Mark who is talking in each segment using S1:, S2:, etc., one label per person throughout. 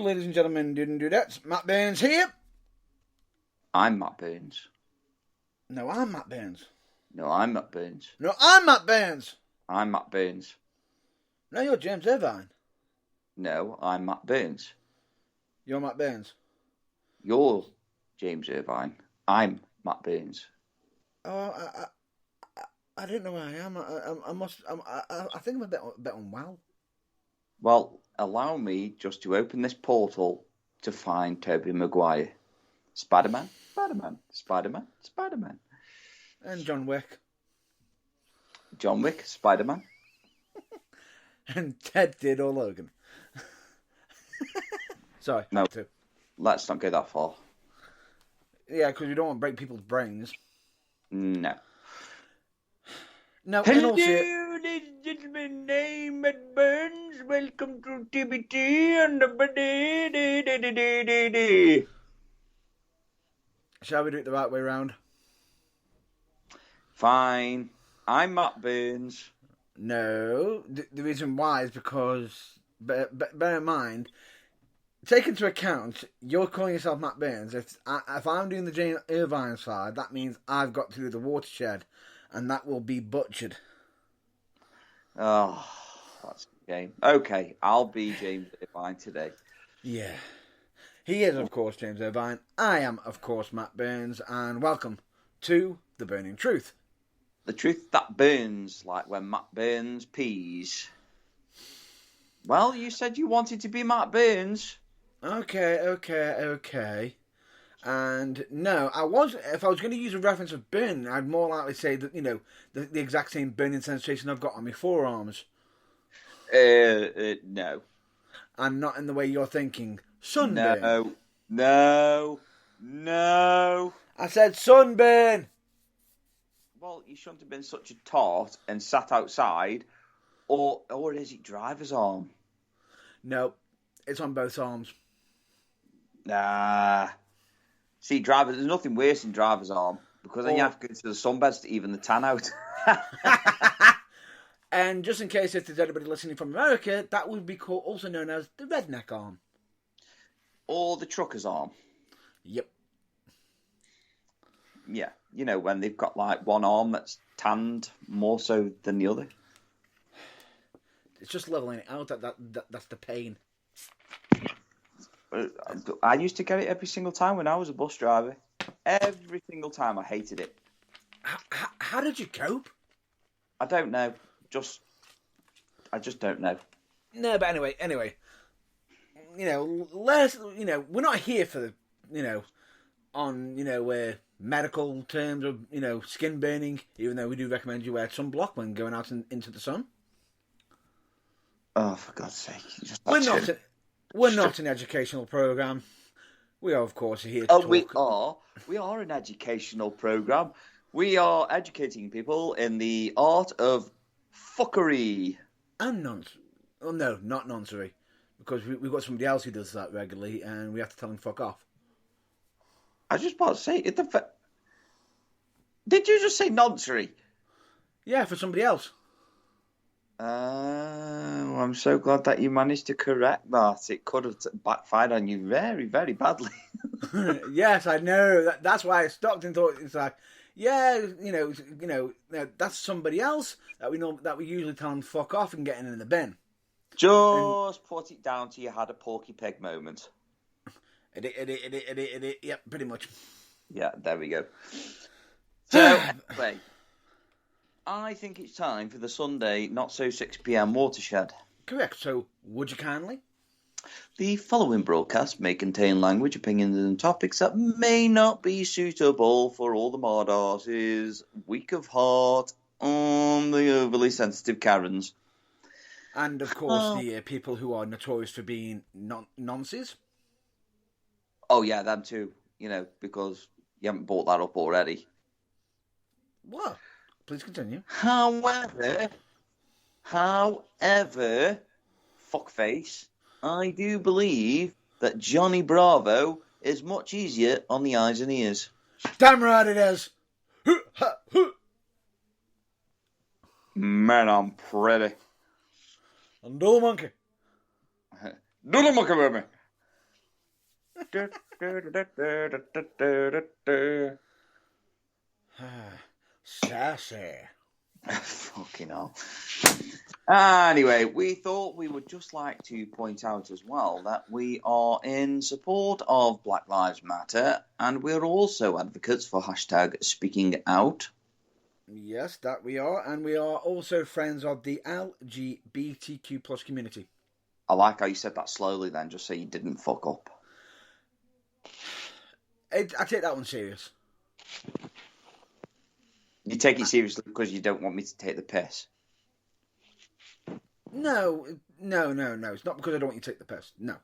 S1: ladies and gentlemen, didn't do that. Matt Burns here.
S2: I'm Matt Burns.
S1: No, I'm Matt Burns.
S2: No, I'm Matt Burns.
S1: No, I'm Matt Burns.
S2: I'm Matt Burns.
S1: No, you're James Irvine.
S2: No, I'm Matt Burns.
S1: You're Matt Burns.
S2: You're James Irvine. I'm Matt Burns.
S1: Oh, I don't know where I am. I think I'm a bit unwell.
S2: Well, allow me just to open this portal to find Tobey Maguire. Spider-Man, Spider-Man, Spider-Man, Spider-Man.
S1: And John Wick.
S2: John Wick, Spider-Man.
S1: And Ted did or Logan. Sorry.
S2: No, let's not go that far.
S1: Yeah, because you don't want to break people's brains.
S2: No.
S1: No,
S2: hello, ladies and gentlemen, I'm Matt Burns. Welcome to TBT and the
S1: Shall we do it the right way round?
S2: Fine. I'm Matt Burns.
S1: No. The reason why is because, bear in mind, take into account, you're calling yourself Matt Burns. If I'm doing the James Irvine side, that means I've got to do the Watershed, and that will be butchered.
S2: Oh, that's a game. Okay, I'll be James Irvine today.
S1: Yeah. He is, of course, James Irvine. I am, of course, Matt Burns, and welcome to The Burning Truth.
S2: The truth that burns, like when Matt Burns pees. Well, you said you wanted to be Matt Burns.
S1: Okay. And no, if I was going to use a reference of burning, I'd more likely say that, the exact same burning sensation I've got on my forearms.
S2: No.
S1: And not in the way you're thinking. Sunburn.
S2: No.
S1: I said sunburn.
S2: Well, you shouldn't have been such a tart and sat outside. Or is it driver's arm?
S1: No, it's on both arms.
S2: Nah. See, there's nothing worse than driver's arm, because then you have to go to the sunbeds to even the tan out.
S1: And just in case if there's anybody listening from America, that would be also known as the redneck arm.
S2: Or the trucker's arm.
S1: Yep.
S2: Yeah, when they've got like one arm that's tanned more so than the other.
S1: It's just leveling it out. That's the pain.
S2: I used to get it every single time when I was a bus driver. Every single time. I hated it.
S1: How did you cope?
S2: I don't know. I just don't know.
S1: No, but anyway. We're not here for medical terms of, skin burning, even though we do recommend you wear sunblock when going out into the sun.
S2: Oh, for God's sake.
S1: We're not an educational program. We are, of course, here to talk.
S2: We are an educational program. We are educating people in the art of fuckery.
S1: And nonsense. Oh, no, not nonsense. Because we've got somebody else who does that regularly, and we have to tell him fuck off.
S2: I was just about to say, did you just say nonsense?
S1: Yeah, for somebody else.
S2: I'm so glad that you managed to correct that. It could have backfired on you very, very badly.
S1: Yes, I know. That's why I stopped and thought it's like, yeah, that's somebody else that we usually tell them fuck off and get in the bin.
S2: Just put it down to you had a Porky Pig moment.
S1: Yep, pretty much.
S2: Yeah, there we go. So, anyway, I think it's time for the Sunday Not So 6 PM Watershed.
S1: Correct. So, would you kindly?
S2: The following broadcast may contain language, opinions, and topics that may not be suitable for all the Mardasses, weak of heart, on the overly sensitive Karens.
S1: And, of course, the people who are notorious for being nonces.
S2: Oh, yeah, them too. Because you haven't brought that up already.
S1: What? Please continue.
S2: However, fuckface, I do believe that Johnny Bravo is much easier on the eyes and ears.
S1: Damn right it is.
S2: Man, I'm pretty.
S1: And do the monkey.
S2: Do the monkey with me.
S1: Sassy.
S2: Fucking hell. Anyway, we thought we would just like to point out as well that we are in support of Black Lives Matter, and we're also advocates for hashtag speaking out.
S1: Yes, that we are, and we are also friends of the LGBTQ plus community.
S2: I like how you said that slowly then, just so you didn't fuck up.
S1: I take that one serious.
S2: You take it seriously because you don't want me to take the piss.
S1: No. It's not because I don't want you to take the piss. No,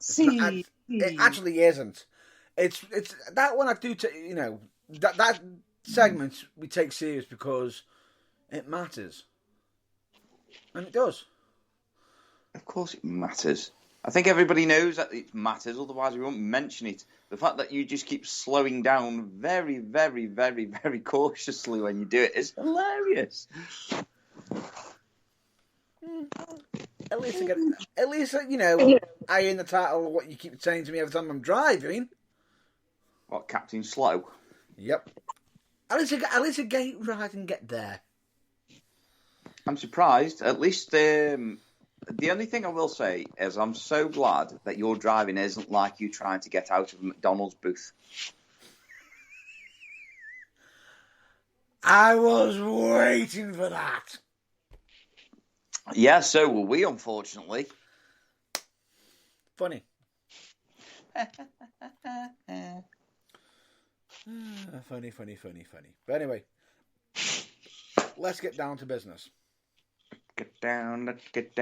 S1: it actually isn't. It's that one I do. That segment we take serious because it matters, and it does.
S2: Of course, it matters. I think everybody knows that it matters. Otherwise, we won't mention it. The fact that you just keep slowing down very, very, very, very cautiously when you do it is hilarious.
S1: At least I in the title of what you keep saying to me every time I'm driving.
S2: What, Captain Slow?
S1: Yep. At least I get it right and get there.
S2: I'm surprised. At least the only thing I will say is I'm so glad that your driving isn't like you trying to get out of a McDonald's booth.
S1: I was waiting for that.
S2: Yeah, so were we, unfortunately.
S1: Funny. Funny. But anyway, let's get down to business.
S2: Let's get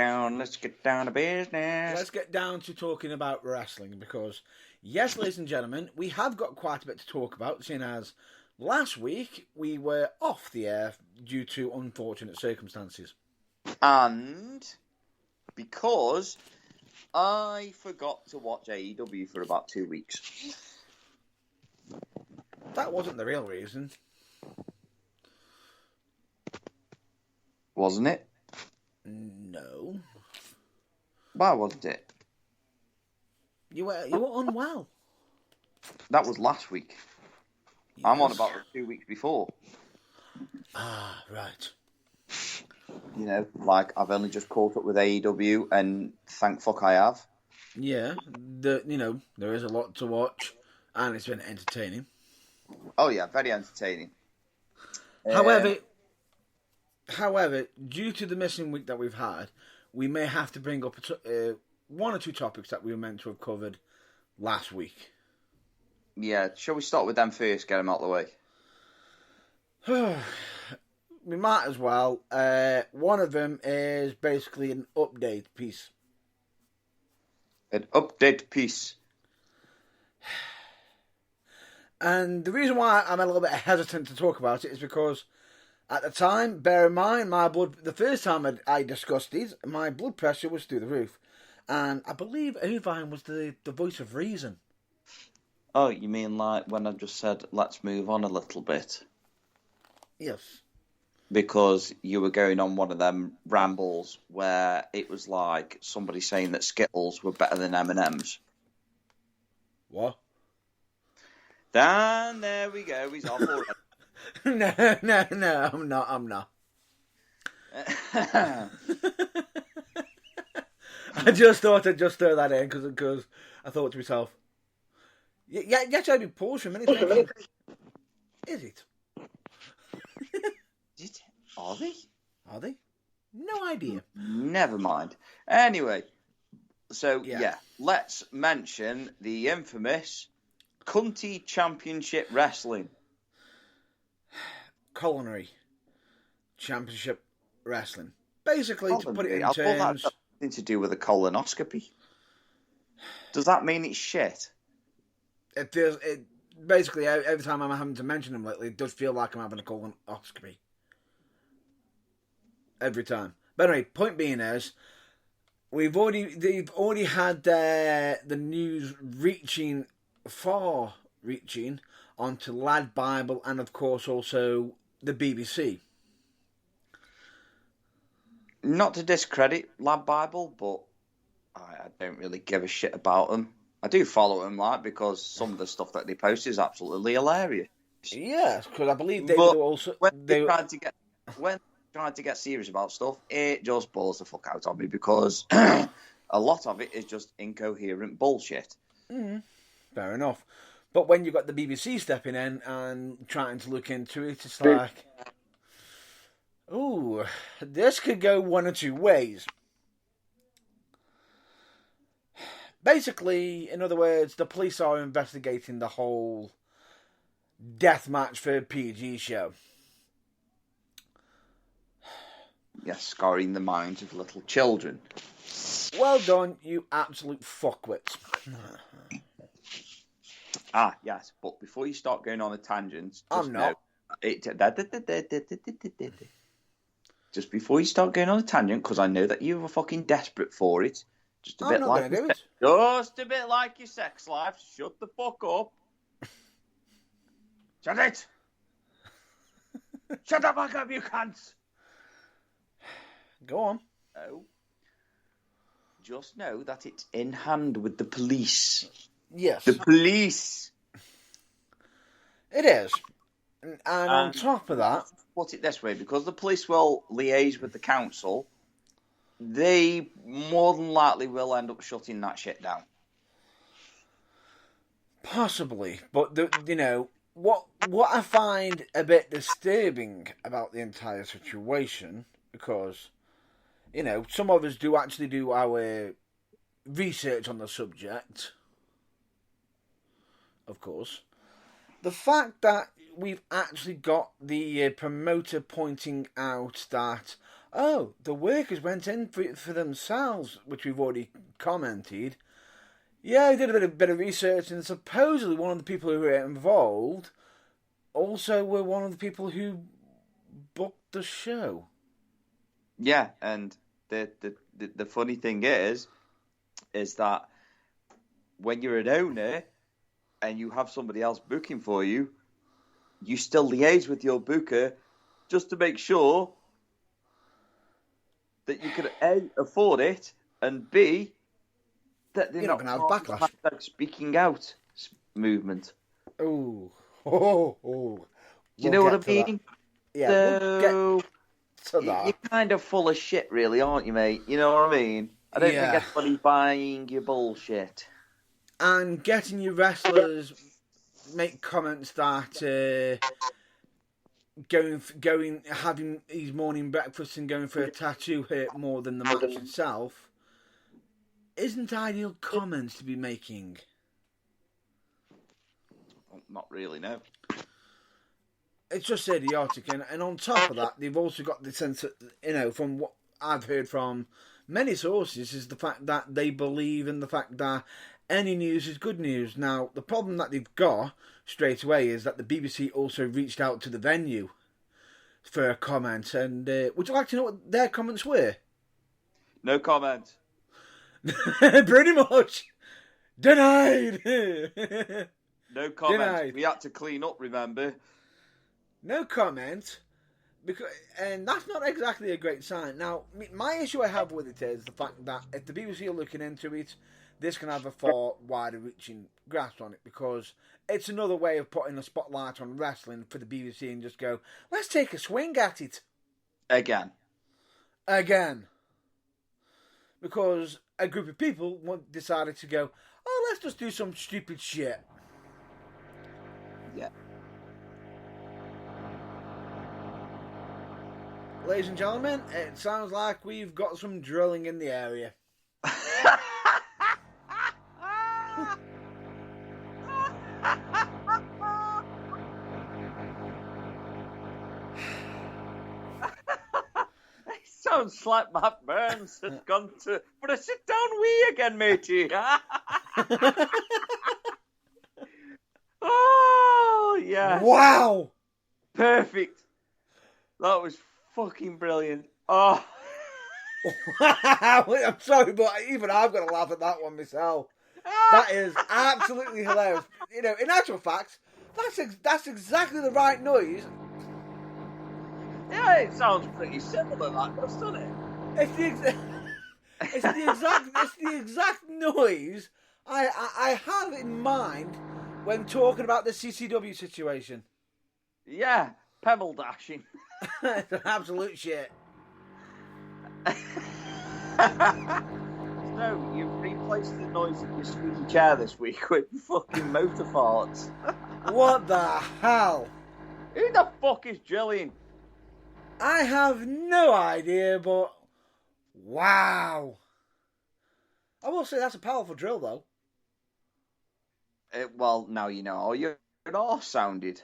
S2: down to business.
S1: Let's get down to talking about wrestling because, yes, ladies and gentlemen, we have got quite a bit to talk about, seeing as last week we were off the air due to unfortunate circumstances.
S2: And because I forgot to watch AEW for about 2 weeks.
S1: That wasn't the real reason.
S2: Wasn't it?
S1: No.
S2: Why wasn't it?
S1: You were unwell.
S2: That was last week. Yes. I'm on about the 2 weeks before.
S1: Ah, right.
S2: You know, like I've only just caught up with AEW, and thank fuck I have.
S1: Yeah, there is a lot to watch, and it's been entertaining.
S2: Oh yeah, very entertaining.
S1: However, due to the missing week that we've had, we may have to bring up one or two topics that we were meant to have covered last week.
S2: Yeah, shall we start with them first? Get them out of the way.
S1: We might as well. One of them is basically an update piece.
S2: An update piece.
S1: And the reason why I'm a little bit hesitant to talk about it is because at the time, bear in mind, the first time I discussed these, my blood pressure was through the roof. And I believe Irvine was the voice of reason.
S2: Oh, you mean like when I just said, let's move on a little bit?
S1: Yes.
S2: Because you were going on one of them rambles where it was like somebody saying that Skittles were better than M&M's.
S1: What?
S2: Dan, there we go. He's off already.
S1: No, I'm not. I just thought I'd just throw that in because I thought to myself, yeah, you actually pause for a minute. Is it?
S2: Are they?
S1: Are they? No idea.
S2: Never mind. Anyway, so yeah, let's mention the infamous Cunty Championship Wrestling.
S1: Culinary Championship Wrestling. Basically, to put it in terms...
S2: I thought that had something to do with a colonoscopy. Does that mean it's shit?
S1: It feels... Basically, every time I'm having to mention them lately, it does feel like I'm having a colonoscopy. Every time. But anyway, point being is, they've already had the news far-reaching onto Lad Bible and, of course, also the BBC.
S2: Not to discredit Lad Bible, but I don't really give a shit about them. I do follow him, like, because some of the stuff that they post is absolutely hilarious.
S1: Yes, because I believe they
S2: But
S1: were also
S2: when they're trying to get serious about stuff, it just bores the fuck out of me because a lot of it is just incoherent bullshit.
S1: Fair enough. But when you've got the BBC stepping in and trying to look into it, it's like, ooh, this could go one or two ways. Basically, in other words, the police are investigating the whole deathmatch for PG show.
S2: Yes, scarring the minds of little children.
S1: Well done, you absolute fuckwits.
S2: Yes, but before you start going on a tangent,
S1: I'm not.
S2: Just before you start going on a tangent, because I know that you were fucking desperate for it. Just a bit like your sex life. Shut the fuck up. Shut it. Shut the fuck up, you cunts.
S1: Go on.
S2: No. Just know that it's in hand with the police.
S1: Yes.
S2: The police.
S1: It is. And on top of that...
S2: Put it this way, because the police will liaise with the council, they more than likely will end up shutting that shit down.
S1: Possibly. But, what I find a bit disturbing about the entire situation, because, some of us do actually do our research on the subject, of course. The fact that we've actually got the promoter pointing out that, the workers went in for themselves, which we've already commented. Yeah, he did a bit of research, and supposedly one of the people who were involved also were one of the people who booked the show.
S2: Yeah, and the funny thing is that when you're an owner and you have somebody else booking for you, you still liaise with your booker just to make sure that you can A, afford it, and B, that they're
S1: not going to have backlash.
S2: That speaking out movement.
S1: Oh.
S2: You know what I mean?
S1: That. Yeah,
S2: so,
S1: we'll get
S2: you're kind of full of shit, really, aren't you, mate? You know what I mean? I don't think everybody's buying your bullshit.
S1: And getting your wrestlers make comments that having his morning breakfast and going for a tattoo hurt more than the match itself isn't ideal comments to be making.
S2: Well, not really, no.
S1: It's just idiotic, and on top of that, they've also got the sense that, from what I've heard from many sources, is the fact that they believe in the fact that any news is good news. Now, the problem that they've got straight away is that the BBC also reached out to the venue for a comment, and would you like to know what their comments were?
S2: No comment.
S1: Pretty much. Denied.
S2: No comment.
S1: Denied.
S2: We had to clean up, remember?
S1: No comment, and that's not exactly a great sign. Now, my issue I have with it is the fact that if the BBC are looking into it, this can have a far wider reaching grasp on it, because it's another way of putting a spotlight on wrestling for the BBC and just go, let's take a swing at it.
S2: Again.
S1: Because a group of people decided to go, let's just do some stupid shit.
S2: Yeah.
S1: Ladies and gentlemen, it sounds like we've got some drilling in the area.
S2: Sounds like Matt Burns has gone for a sit-down wee again, matey. Oh, yeah.
S1: Wow!
S2: Perfect. That was fucking brilliant. Oh.
S1: I'm sorry, but even I've got to laugh at that one myself. That is absolutely hilarious. In actual fact, that's exactly the right noise.
S2: Yeah, it sounds pretty similar, that does, doesn't it?
S1: It's the exact noise I have in mind when talking about the CCW situation.
S2: Yeah, pebble dashing.
S1: It's an absolute shit.
S2: So, you've replaced the noise of your squeaky chair this week with fucking motor farts.
S1: What the hell?
S2: Who the fuck is drilling?
S1: I have no idea, but wow. I will say that's a powerful drill, though.
S2: Well, now you know how your arse sounded.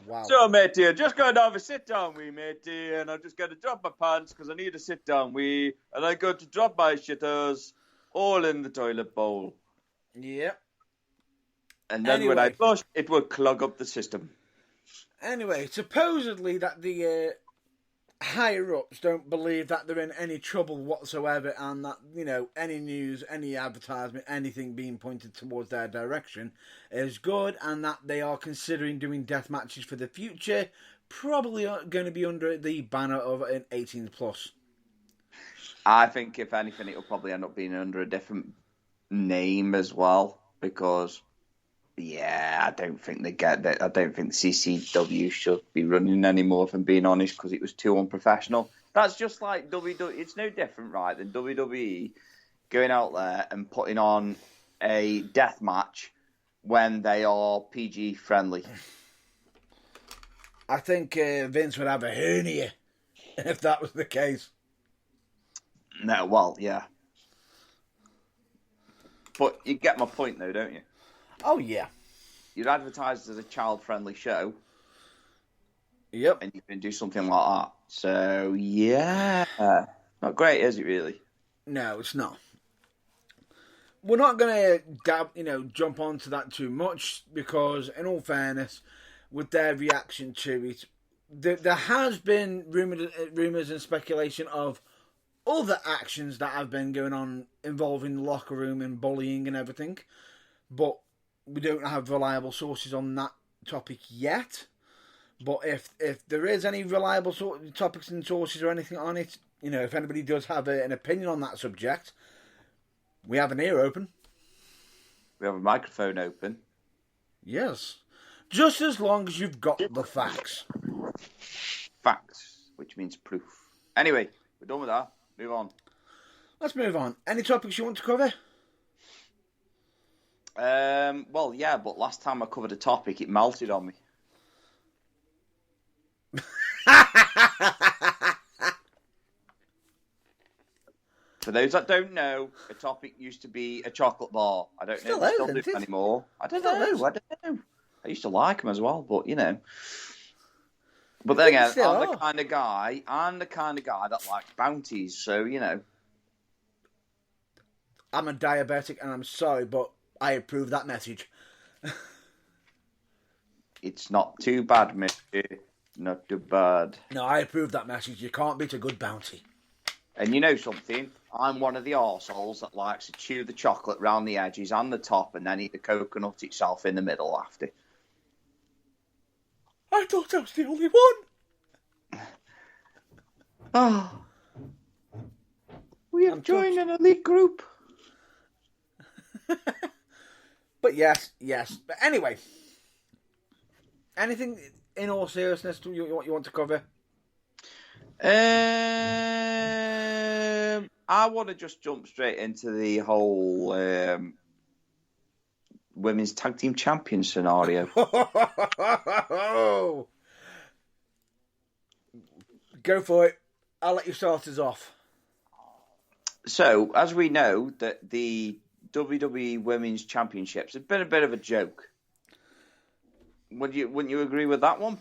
S1: Wow.
S2: So, matey, I'm just going to have a sit-down wee, matey, and I'm just going to drop my pants because I need a sit-down wee, and I'm going to drop my shitters all in the toilet bowl.
S1: Yep.
S2: And then when I flush, it will clog up the system.
S1: Anyway, supposedly that the higher-ups don't believe that they're in any trouble whatsoever, and that, any news, any advertisement, anything being pointed towards their direction is good, and that they are considering doing death matches for the future, probably going to be under the banner of an 18+.
S2: I think, if anything, it'll probably end up being under a different name as well, because... yeah, I don't think they get that. I don't think CCW should be running anymore, if I'm being honest, because it was too unprofessional. That's just like WWE. It's no different, right, than WWE going out there and putting on a death match when they are PG friendly.
S1: I think Vince would have a hernia if that was the case.
S2: No, well, yeah. But you get my point, though, don't you?
S1: Oh, yeah.
S2: You're advertised as a child-friendly show.
S1: Yep.
S2: And you can do something like that. So, yeah. Not great, is it, really?
S1: No, it's not. We're not going to jump onto that too much, because, in all fairness, with their reaction to it, there has been rumours and speculation of other actions that have been going on involving the locker room and bullying and everything. But we don't have reliable sources on that topic yet. But if there is any reliable topics and sources or anything on it, if anybody does have an opinion on that subject, we have an ear open.
S2: We have a microphone open.
S1: Yes. Just as long as you've got the facts.
S2: Facts, which means proof. Anyway, we're done with that. Move on.
S1: Let's move on. Any topics you want to cover?
S2: Well, yeah, but last time I covered a topic, it melted on me. For those that don't know, a topic used to be a chocolate bar. I don't know if they still do it anymore. I don't know. I used to like them as well, but But then again, I'm the kind of guy that likes bounties, so
S1: I'm a diabetic, and I'm sorry, but I approve that message.
S2: It's not too bad, mate. Not too bad.
S1: No, I approve that message. You can't beat a good bounty.
S2: And you know something? I'm one of the arseholes that likes to chew the chocolate round the edges and the top and then eat the coconut itself in the middle after.
S1: I thought I was the only one.
S2: Oh. We have joined an elite group.
S1: But yes. But anyway, anything in all seriousness you want to cover?
S2: I want to just jump straight into the whole women's tag team champion scenario.
S1: Go for it. I'll let you start us off.
S2: So, as we know, that the WWE Women's Championships have been a bit of a joke. Wouldn't you agree with that one?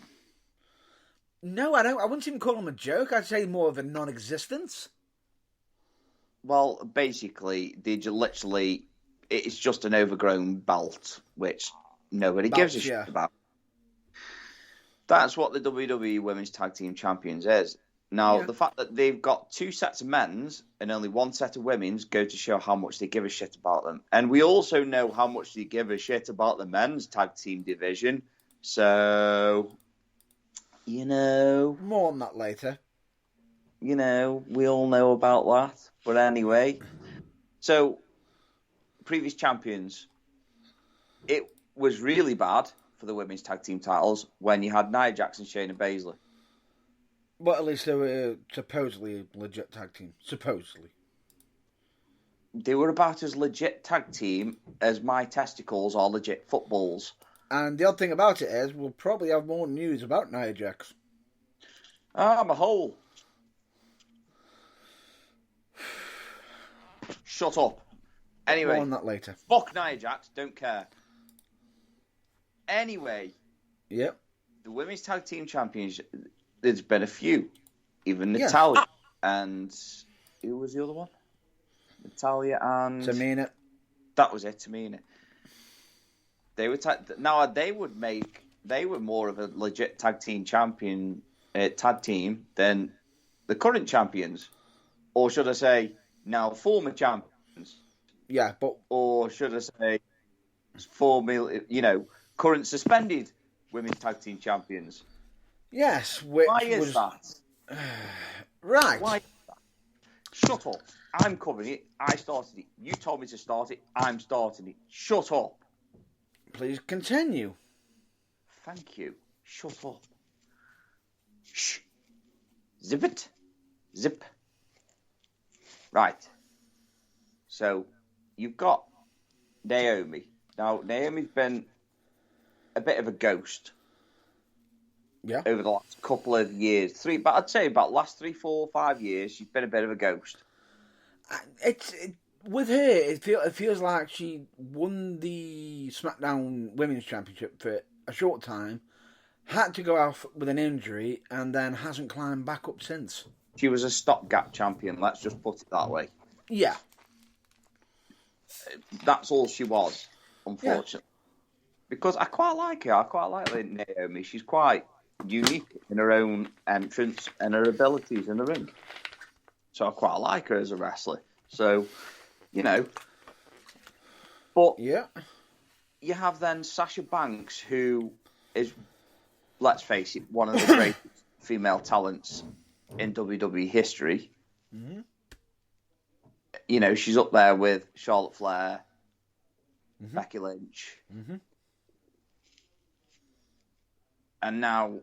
S1: No, I don't. I wouldn't even call them a joke. I'd say more of a non-existence.
S2: Well, basically, it's just an overgrown belt, which nobody gives a shit about. That's what the WWE Women's Tag Team Champions is. Now, the fact that they've got two sets of men's and only one set of women's go to show how much they give a shit about them. And we also know how much they give a shit about the men's tag team division. So,
S1: more on that later.
S2: we all know about that. But anyway, so previous champions, it was really bad for the women's tag team titles when you had Nia Jax and Shayna Baszler.
S1: Well, at least they were supposedly a legit tag team. Supposedly.
S2: They were about as legit tag team as my testicles are legit footballs.
S1: And the odd thing about it is, we'll probably have more news about Nia Jax.
S2: I'm a hole. Shut up. Anyway.
S1: More on that later.
S2: Fuck Nia Jax, don't care. Anyway.
S1: Yep.
S2: The women's tag team champions, there's been a few. Even Natalya and... Who was the other one? Natalya and...
S1: Tamina.
S2: That was it, Tamina. They were they were more of a legit tag team champion, tag team than the current champions, or should I say, now former champions?
S1: Yeah, but
S2: or should I say, current suspended women's tag team champions?
S1: Yes.
S2: Why is that?
S1: Right.
S2: Why? Shut up. I'm covering it. I started it. You told me to start it. I'm starting it. Shut up.
S1: Please continue.
S2: Thank you. Shut up. Shh. Zip it. Zip. Right. So, you've got Naomi. Now, Naomi's been a bit of a ghost.
S1: Yeah.
S2: Over the last couple of years. I'd say about the last 3, 4, 5 years, she's been a bit of a ghost.
S1: With her, it feels like she won the SmackDown Women's Championship for a short time, had to go off with an injury, and then hasn't climbed back up since.
S2: She was a stopgap champion, let's just put it that way.
S1: Yeah.
S2: That's all she was, unfortunately. Yeah. Because I quite like her. I quite like Naomi. She's quite unique in her own entrance and her abilities in the ring. So I quite like her as a wrestler. So, But
S1: yeah,
S2: you have then Sasha Banks, who is, let's face it, one of the greatest female talents in WWE history.
S1: Mm-hmm.
S2: She's up there with Charlotte Flair, Becky Lynch.
S1: Mm-hmm.
S2: And now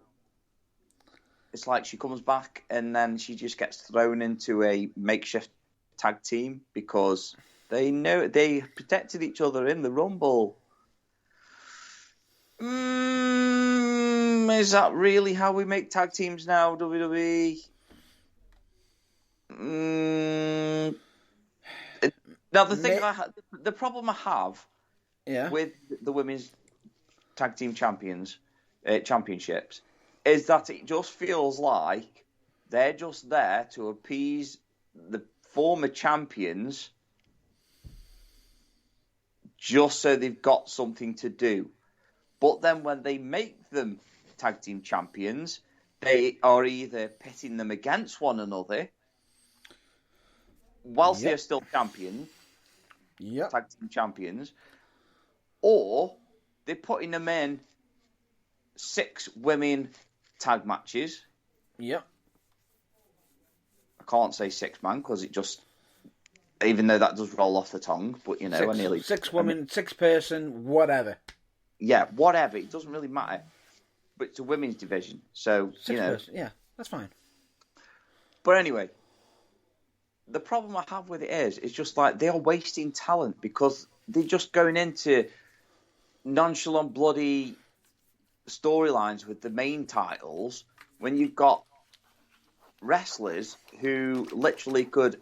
S2: it's like she comes back and then she just gets thrown into a makeshift tag team because they know they protected each other in the Rumble. Is that really how we make tag teams now, WWE? Now the problem I have with the women's tag team championships is that it just feels like they're just there to appease the former champions just so they've got something to do. But then when they make them tag team champions, they are either pitting them against one another whilst they're still champions, tag team champions, or they're putting them in 6 women tag matches.
S1: Yep.
S2: I can't say 6-man because it just, even though that does roll off the tongue, but
S1: six women, 6-person, whatever.
S2: Yeah, whatever. It doesn't really matter. But it's a women's division, so
S1: 6 person. Yeah, that's fine.
S2: But anyway, the problem I have with it is just like they are wasting talent because they're just going into nonchalant, bloody storylines with the main titles when you've got wrestlers who literally could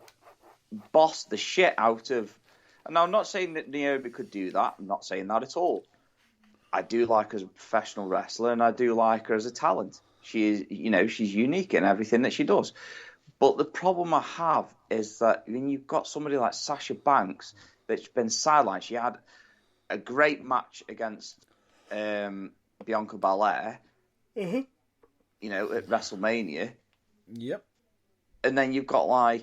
S2: boss the shit out of. And I'm not saying that Naomi could do that. I'm not saying that at all. I do like her as a professional wrestler, and I do like her as a talent. She is, she's unique in everything that she does. But the problem I have is that when you've got somebody like Sasha Banks that's been sidelined, she had a great match against Bianca Belair, at WrestleMania.
S1: Yep.
S2: And then you've got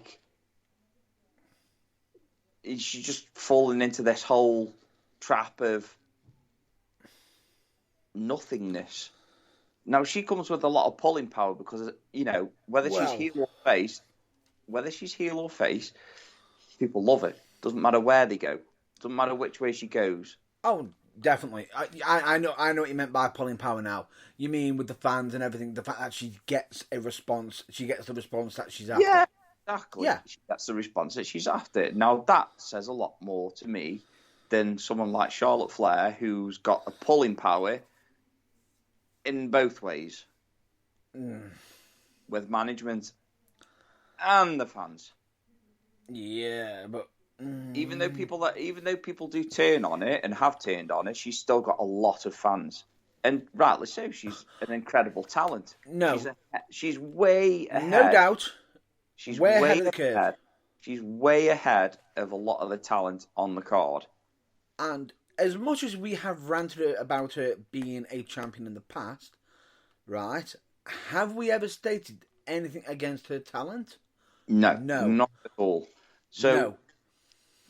S2: she's just fallen into this whole trap of nothingness. Now, she comes with a lot of pulling power because, whether she's
S1: Well-
S2: heel or face, people love it. Doesn't matter where they go. Doesn't matter which way she goes.
S1: Oh, definitely. I know what you meant by pulling power now. You mean with the fans and everything, the fact that she gets a response, she gets the response that she's after.
S2: Yeah, exactly.
S1: Yeah.
S2: That's the response that she's after. Now, that says a lot more to me than someone like Charlotte Flair, who's got a pulling power in both ways. With management and the fans.
S1: Yeah, but
S2: even though people do turn on it and have turned on it, she's still got a lot of fans, and rightly so. She's an incredible talent.
S1: No,
S2: she's way ahead.
S1: No doubt.
S2: She's
S1: way ahead of the curve.
S2: She's way ahead of a lot of the talent on the card.
S1: And as much as we have ranted about her being a champion in the past, right? Have we ever stated anything against her talent?
S2: No, not at all. So,
S1: no.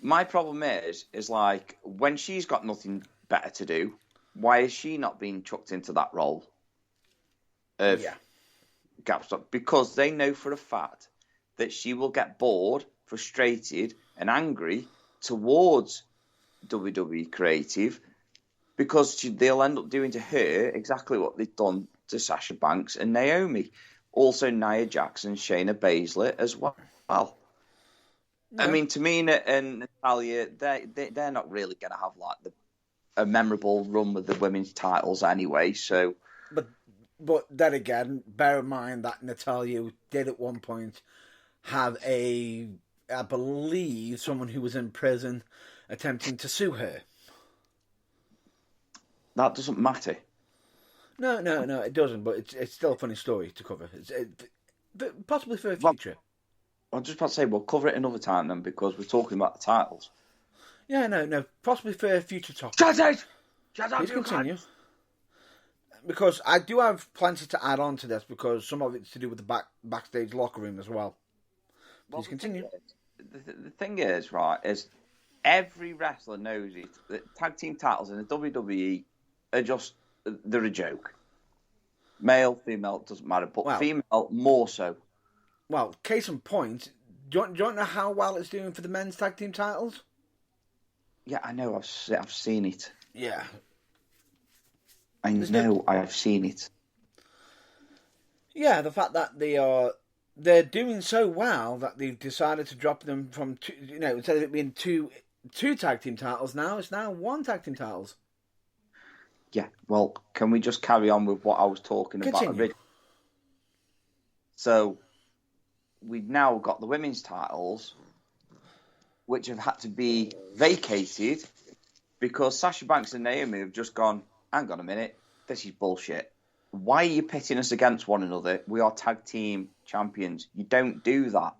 S2: My problem is like, when she's got nothing better to do, why is she not being chucked into that role of Gapstop? Because they know for a fact that she will get bored, frustrated, and angry towards WWE Creative, because they'll end up doing to her exactly what they've done to Sasha Banks and Naomi. Also, Nia Jax and Shayna Baszler as well. No. I mean, Tamina and Natalya, they're not really going to have like a memorable run with the women's titles anyway. So,
S1: but then again, bear in mind that Natalya did at one point have I believe, someone who was in prison attempting to sue her.
S2: That doesn't matter.
S1: No, it doesn't. But it's still a funny story to cover. But possibly for a future.
S2: I was just about to say, we'll cover it another time then, because we're talking about the titles.
S1: Yeah, no, possibly for a future topic.
S2: Shut up!
S1: Please continue. Because I do have plenty to add on to this, because some of it's to do with the backstage locker room as well. Please continue.
S2: The thing is, right, is every wrestler knows it. The tag team titles in the WWE are they're a joke. Male, female, doesn't matter, but female more so.
S1: Well, case in point, do you know how well it's doing for the men's tag team titles?
S2: Yeah, I know. I've seen it.
S1: Yeah.
S2: I've seen it.
S1: Yeah, the fact that they're doing so well that they've decided to drop them from two, instead of it being two tag team titles now, it's now one tag team titles.
S2: Yeah, well, can we just carry on with what I was talking about originally? So, we've now got the women's titles, which have had to be vacated because Sasha Banks and Naomi have just gone, hang on a minute, this is bullshit. Why are you pitting us against one another? We are tag team champions. You don't do that.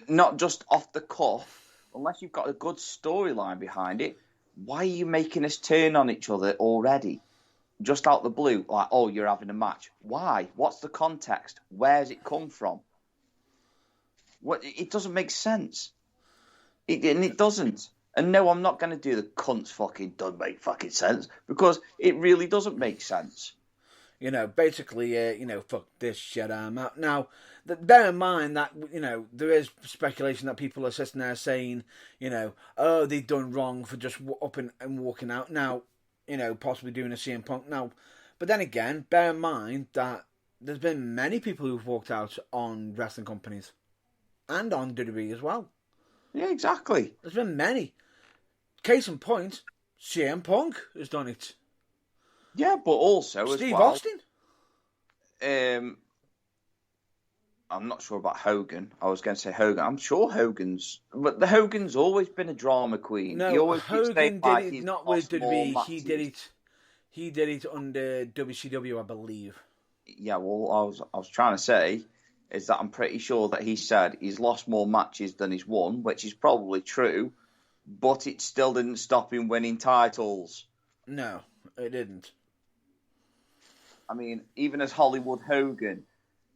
S2: Not just off the cuff, unless you've got a good storyline behind it. Why are you making us turn on each other already? Just out the blue, like, oh, you're having a match. Why? What's the context? Where's it come from? It doesn't make sense. It doesn't. And no, I'm not going to do the cunts fucking doesn't make fucking sense, because it really doesn't make sense.
S1: Basically, fuck this shit, I'm out. Now, bear in mind that, there is speculation that people are sitting there saying, oh, they've done wrong for just up and walking out. Now, possibly doing a CM Punk. Now, but then again, bear in mind that there's been many people who've walked out on wrestling companies. And on WWE as well.
S2: Yeah, exactly.
S1: There's been many. Case in point, CM Punk has done it.
S2: Yeah, but also
S1: Steve
S2: as well,
S1: Austin.
S2: I'm not sure about Hogan. I was going to say Hogan. I'm sure Hogan's always been a drama queen.
S1: No, Hogan did it not with WWE. He did it under WCW, I believe.
S2: Yeah, well, I was trying to say is that I'm pretty sure that he said he's lost more matches than he's won, which is probably true, but it still didn't stop him winning titles.
S1: No, it didn't.
S2: I mean, even as Hollywood Hogan,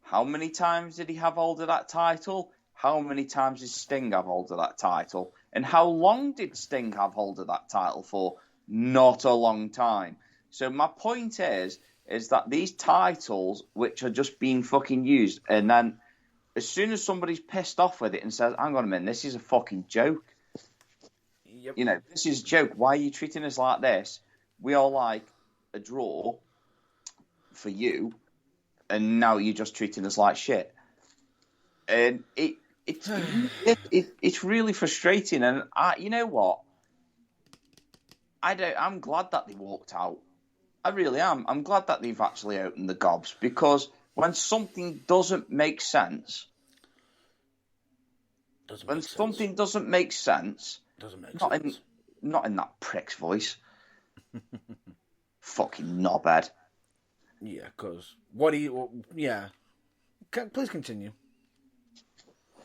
S2: how many times did he have hold of that title? How many times did Sting have hold of that title? And how long did Sting have hold of that title for? Not a long time. So my point is is that these titles, which are just being fucking used, and then as soon as somebody's pissed off with it and says, hang on a minute, this is a fucking joke.
S1: Yep.
S2: You know, this is a joke. Why are you treating us like this? We are like a draw for you, and now you're just treating us like shit. And it's really frustrating. And you know what? I'm glad that they walked out. I really am. I'm glad that they've actually opened the gobs, because when something doesn't make sense, doesn't make sense, not in that prick's voice. Fucking knobhead.
S1: Yeah, because what do you? Yeah, please continue.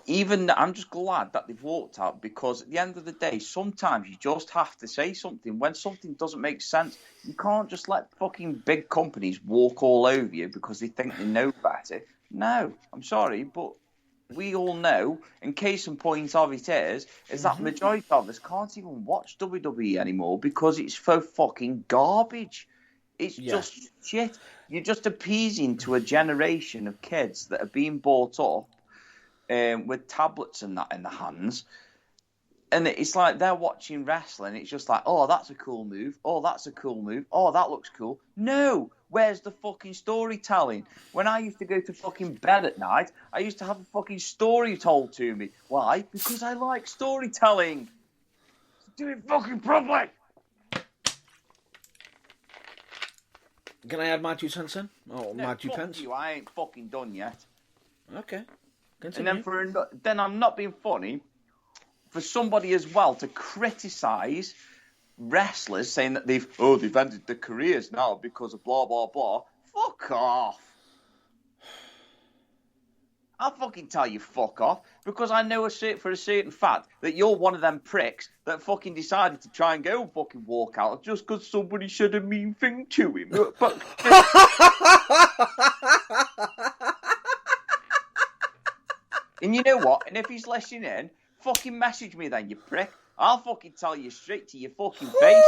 S2: Even I'm just glad that they've walked out, because at the end of the day, sometimes you just have to say something when something doesn't make sense. You can't just let fucking big companies walk all over you because they think they know better. No, I'm sorry, but we all know, and case in point of it is that majority of us can't even watch WWE anymore because it's so fucking garbage. It's just shit. You're just appeasing to a generation of kids that are being brought up with tablets and that in their hands. And it's like they're watching wrestling. It's just like, oh, that's a cool move. Oh, that's a cool move. Oh, that looks cool. No, where's the fucking storytelling? When I used to go to fucking bed at night, I used to have a fucking story told to me. Why? Because I like storytelling. Do it fucking properly.
S1: Can I add my 2 cents in? Oh,
S2: No,
S1: my 2 pence?
S2: You, I ain't fucking done yet.
S1: Okay. Continue.
S2: And then I'm not being funny, for somebody as well to criticise wrestlers saying that they've ended their careers now because of blah, blah, blah. Fuck off. I'll fucking tell you fuck off, because I know for a certain fact that you're one of them pricks that fucking decided to try and go fucking walk out just because somebody said a mean thing to him. But and you know what? And if he's listening in, fucking message me then, you prick. I'll fucking tell you straight to your fucking face.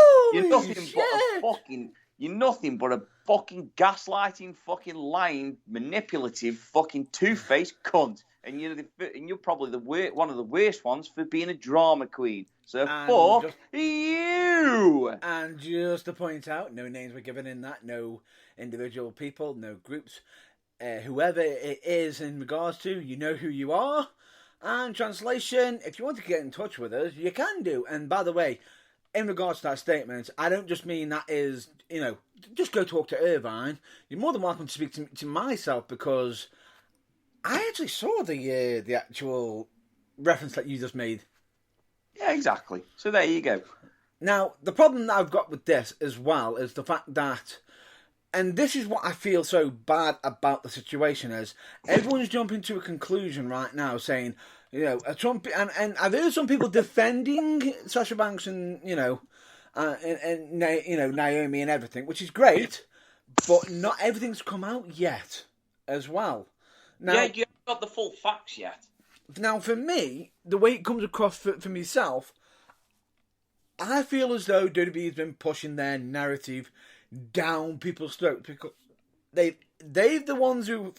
S2: You're nothing but a fucking gaslighting, fucking lying, manipulative, fucking two-faced cunt. And you're probably one of the worst ones for being a drama queen. So fuck you.
S1: And just to point out, no names were given in that, no individual people, no groups. Whoever it is in regards to, you know who you are. And translation, if you want to get in touch with us, you can do. And by the way, in regards to that statement, I don't just mean that is, just go talk to Irvine. You're more than welcome to speak to myself, because I actually saw the actual reference that you just made.
S2: Yeah, exactly. So there you go.
S1: Now, the problem that I've got with this as well is the fact that, and this is what I feel so bad about the situation, is everyone's jumping to a conclusion right now saying, Trump, and I've heard some people defending Sasha Banks and Naomi and everything, which is great, but not everything's come out yet as well. Now,
S2: yeah, you haven't got the full facts yet.
S1: Now, for me, the way it comes across for myself, I feel as though WWE has been pushing their narrative down people's throats, because they're the ones who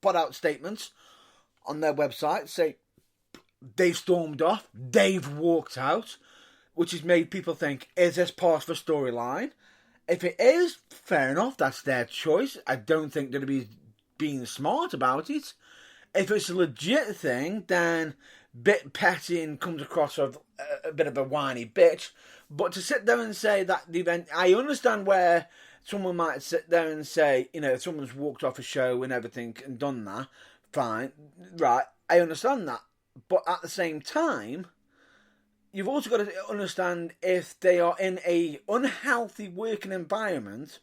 S1: put out statements on their website say they've stormed off, they've walked out, which has made people think, is this part of a storyline? If it is, fair enough, that's their choice. I don't think WWE's being smart about it. If it's a legit thing, then bit petty and comes across as a bit of a whiny bitch. But to sit there and say that the event, I understand where someone might sit there and say, if someone's walked off a show and everything and done that, fine, right, I understand that. But at the same time, you've also got to understand if they are in a unhealthy working environment,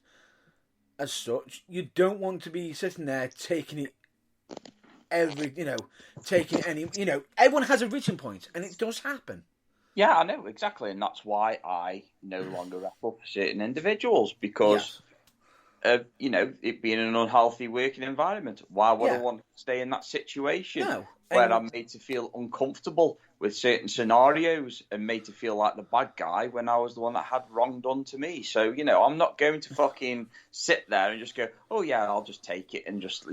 S1: as such, you don't want to be sitting there taking it everyone has a reaching point, and it does happen.
S2: Yeah, I know, exactly, and that's why I no longer wrestle for certain individuals, because of, it being an unhealthy working environment. Why would I
S1: Yeah.
S2: want to stay in that situation
S1: No.
S2: where
S1: And-
S2: I'm made to feel uncomfortable with certain scenarios and made to feel like the bad guy when I was the one that had wrong done to me? So, I'm not going to fucking sit there and just go, oh yeah, I'll just take it and just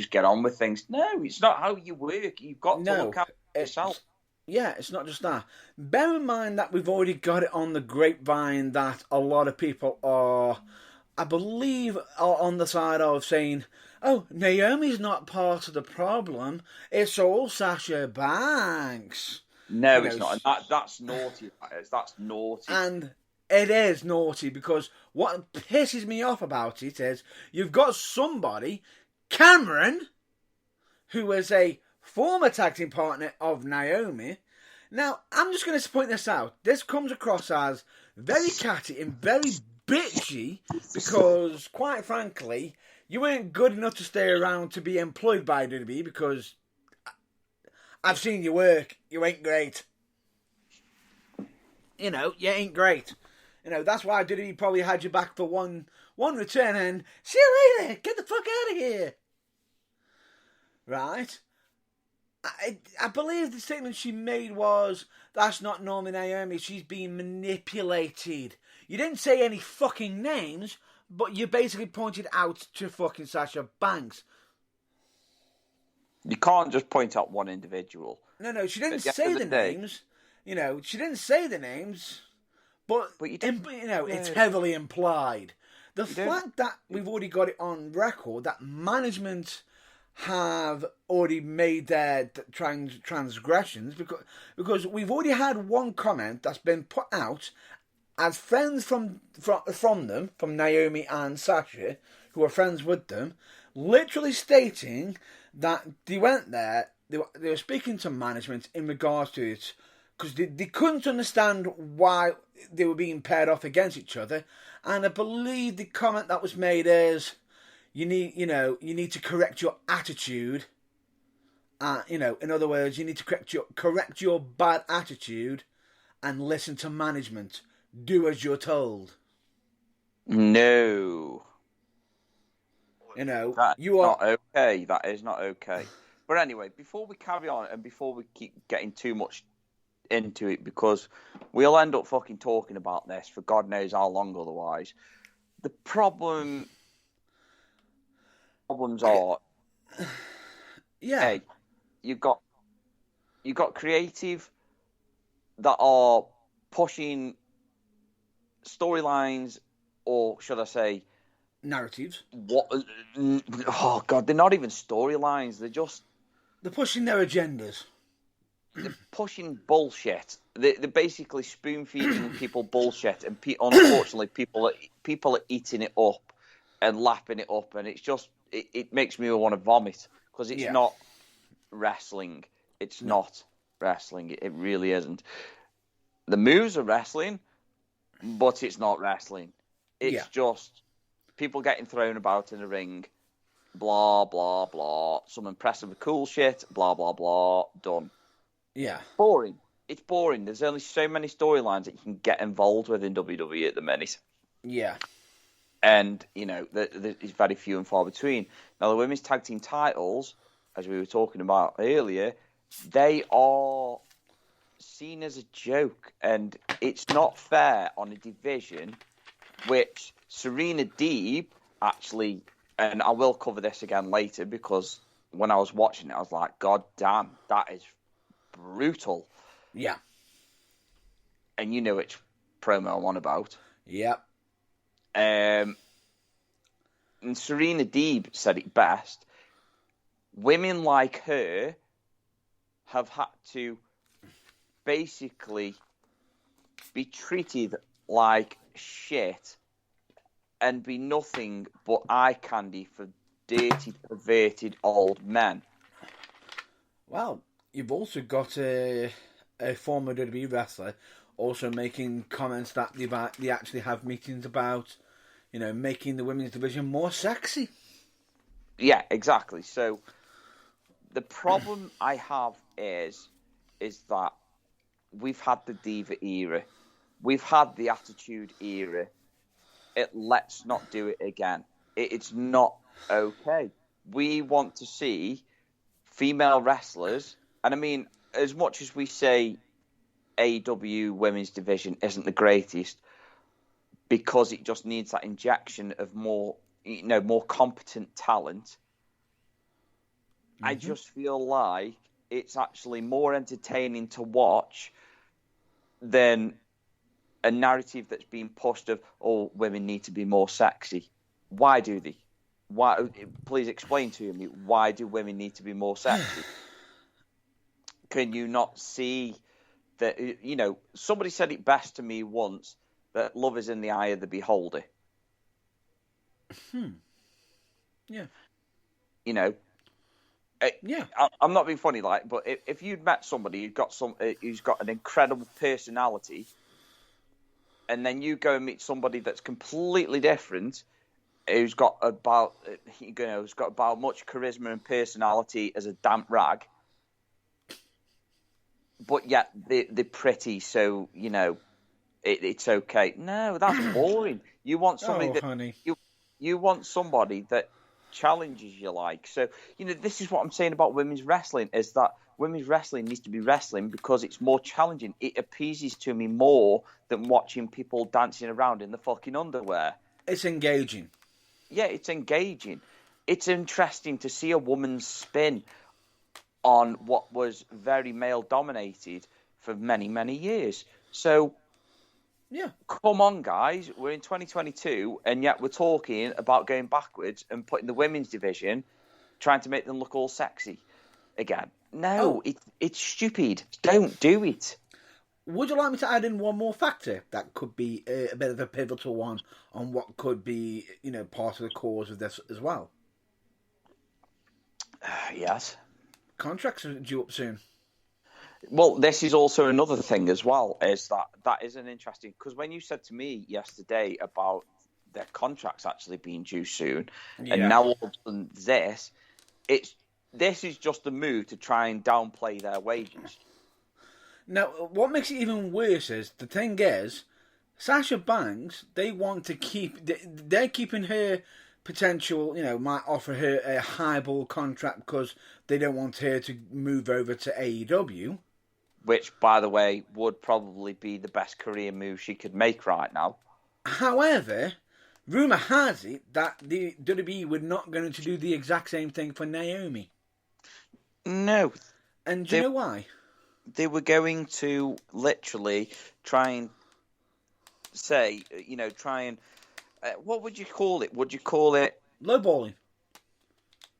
S2: get on with things. No, it's not how you work. You've got to look out for yourself.
S1: Yeah, it's not just that. Bear in mind that we've already got it on the grapevine that a lot of people are, I believe, are on the side of saying, oh, Naomi's not part of the problem. It's all Sasha Banks.
S2: No, it's not. And that's naughty. That's naughty.
S1: And it is naughty because what pisses me off about it is you've got somebody, Cameron, who is a former tag team partner of Naomi. Now, I'm just going to point this out. This comes across as very catty and very bitchy because, quite frankly, you weren't good enough to stay around to be employed by WWE because I've seen you work. You ain't great. You ain't great. That's why WWE probably had you back for one return and see you later. Get the fuck out of here. Right? I believe the statement she made was, that's not Norman Naomi, she's being manipulated. You didn't say any fucking names, but you basically pointed out to fucking Sasha Banks.
S2: You can't just point out one individual.
S1: No, she didn't say the names. She didn't say the names, but it's heavily implied. The fact that we've already got it on record that management have already made their transgressions because we've already had one comment that's been put out as friends from them, from Naomi and Sasha, who are friends with them, literally stating that they went there, they were speaking to management in regards to it because they couldn't understand why they were being paired off against each other, and I believe the comment that was made is, you need to correct your attitude. In other words, you need to correct your bad attitude and listen to management. Do as you're told.
S2: No.
S1: That's
S2: not okay. That is not okay. But anyway, before we carry on and before we keep getting too much into it, because we'll end up fucking talking about this for God knows how long otherwise. The problems are,
S1: yeah,
S2: you've got creative that are pushing storylines, or should I say,
S1: narratives.
S2: Oh God, they're not even storylines.
S1: They're pushing their agendas.
S2: They're pushing bullshit. They're basically spoon feeding people bullshit, and unfortunately, people are eating it up and lapping it up, and it's just. It makes me want to vomit because it's not wrestling. It's not wrestling. It really isn't. The moves are wrestling, but it's not wrestling. It's just people getting thrown about in the ring, blah, blah, blah. Some impressive, cool shit, blah, blah, blah, done.
S1: Yeah.
S2: Boring. It's boring. There's only so many storylines that you can get involved with in WWE at the minute.
S1: Yeah.
S2: And, it's very few and far between. Now, the women's tag team titles, as we were talking about earlier, they are seen as a joke. And it's not fair on a division which Serena Deeb actually, and I will cover this again later because when I was watching it, I was like, God damn, that is brutal.
S1: Yeah.
S2: And you know which promo I'm on about.
S1: Yep.
S2: And Serena Deeb said it best. Women like her have had to basically be treated like shit and be nothing but eye candy for dirty, perverted old men.
S1: Well, you've also got a former WWE wrestler also making comments that they actually have meetings about, making the women's division more sexy.
S2: Yeah, exactly. So the problem I have is that we've had the Diva era. We've had the Attitude era. Let's not do it again. It's not okay. We want to see female wrestlers, and I mean, as much as we say AEW women's division isn't the greatest because it just needs that injection of more competent talent. I just feel like it's actually more entertaining to watch than a narrative that's being pushed of, oh, women need to be more sexy. Why do they? Why? Please explain to me, why do women need to be more sexy? Can you not see that, somebody said it best to me once, that love is in the eye of the beholder.
S1: Yeah.
S2: Yeah. I'm not being funny, but if you'd met somebody who's got an incredible personality, and then you go and meet somebody that's completely different, who's got about much charisma and personality as a damp rag, but yet they're pretty, so it's okay. No, that's boring. You want somebody
S1: honey.
S2: you want somebody that challenges you like. So, this is what I'm saying about women's wrestling, is that women's wrestling needs to be wrestling because it's more challenging. It appeases to me more than watching people dancing around in the fucking underwear.
S1: It's engaging.
S2: Yeah, it's engaging. It's interesting to see a woman's spin on what was very male-dominated for many, many years. So,
S1: yeah,
S2: come on, guys. We're in 2022, and yet we're talking about going backwards and putting the women's division, trying to make them look all sexy again. No, it's stupid. Don't do it.
S1: Would you like me to add in one more factor that could be a bit of a pivotal one on what could be, part of the cause of this as well?
S2: Yes.
S1: Contracts are due up soon.
S2: Well, this is also another thing as well, is that is an interesting, because when you said to me yesterday about their contracts actually being due soon, and now all of a sudden this is just a move to try and downplay their wages.
S1: Now, what makes it even worse is, the thing is, Sasha Banks, they want to they're keeping her potential, might offer her a highball contract because they don't want her to move over to AEW.
S2: Which, by the way, would probably be the best career move she could make right now.
S1: However, rumour has it that the WWE were not going to do the exact same thing for Naomi.
S2: No.
S1: And do you know why?
S2: They were going to literally try and say, what would you call it? Would you call it...
S1: lowballing.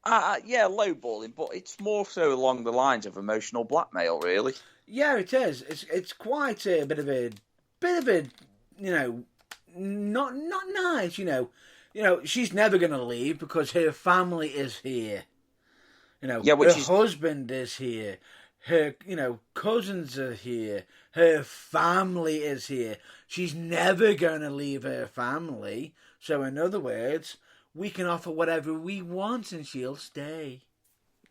S2: Yeah, lowballing, but it's more so along the lines of emotional blackmail, really.
S1: Yeah, it is. It's quite a bit of a, not nice. She's never going to leave because her family is here. Her husband is here. Her, cousins are here. Her family is here. She's never going to leave her family. So, in other words, we can offer whatever we want and she'll stay.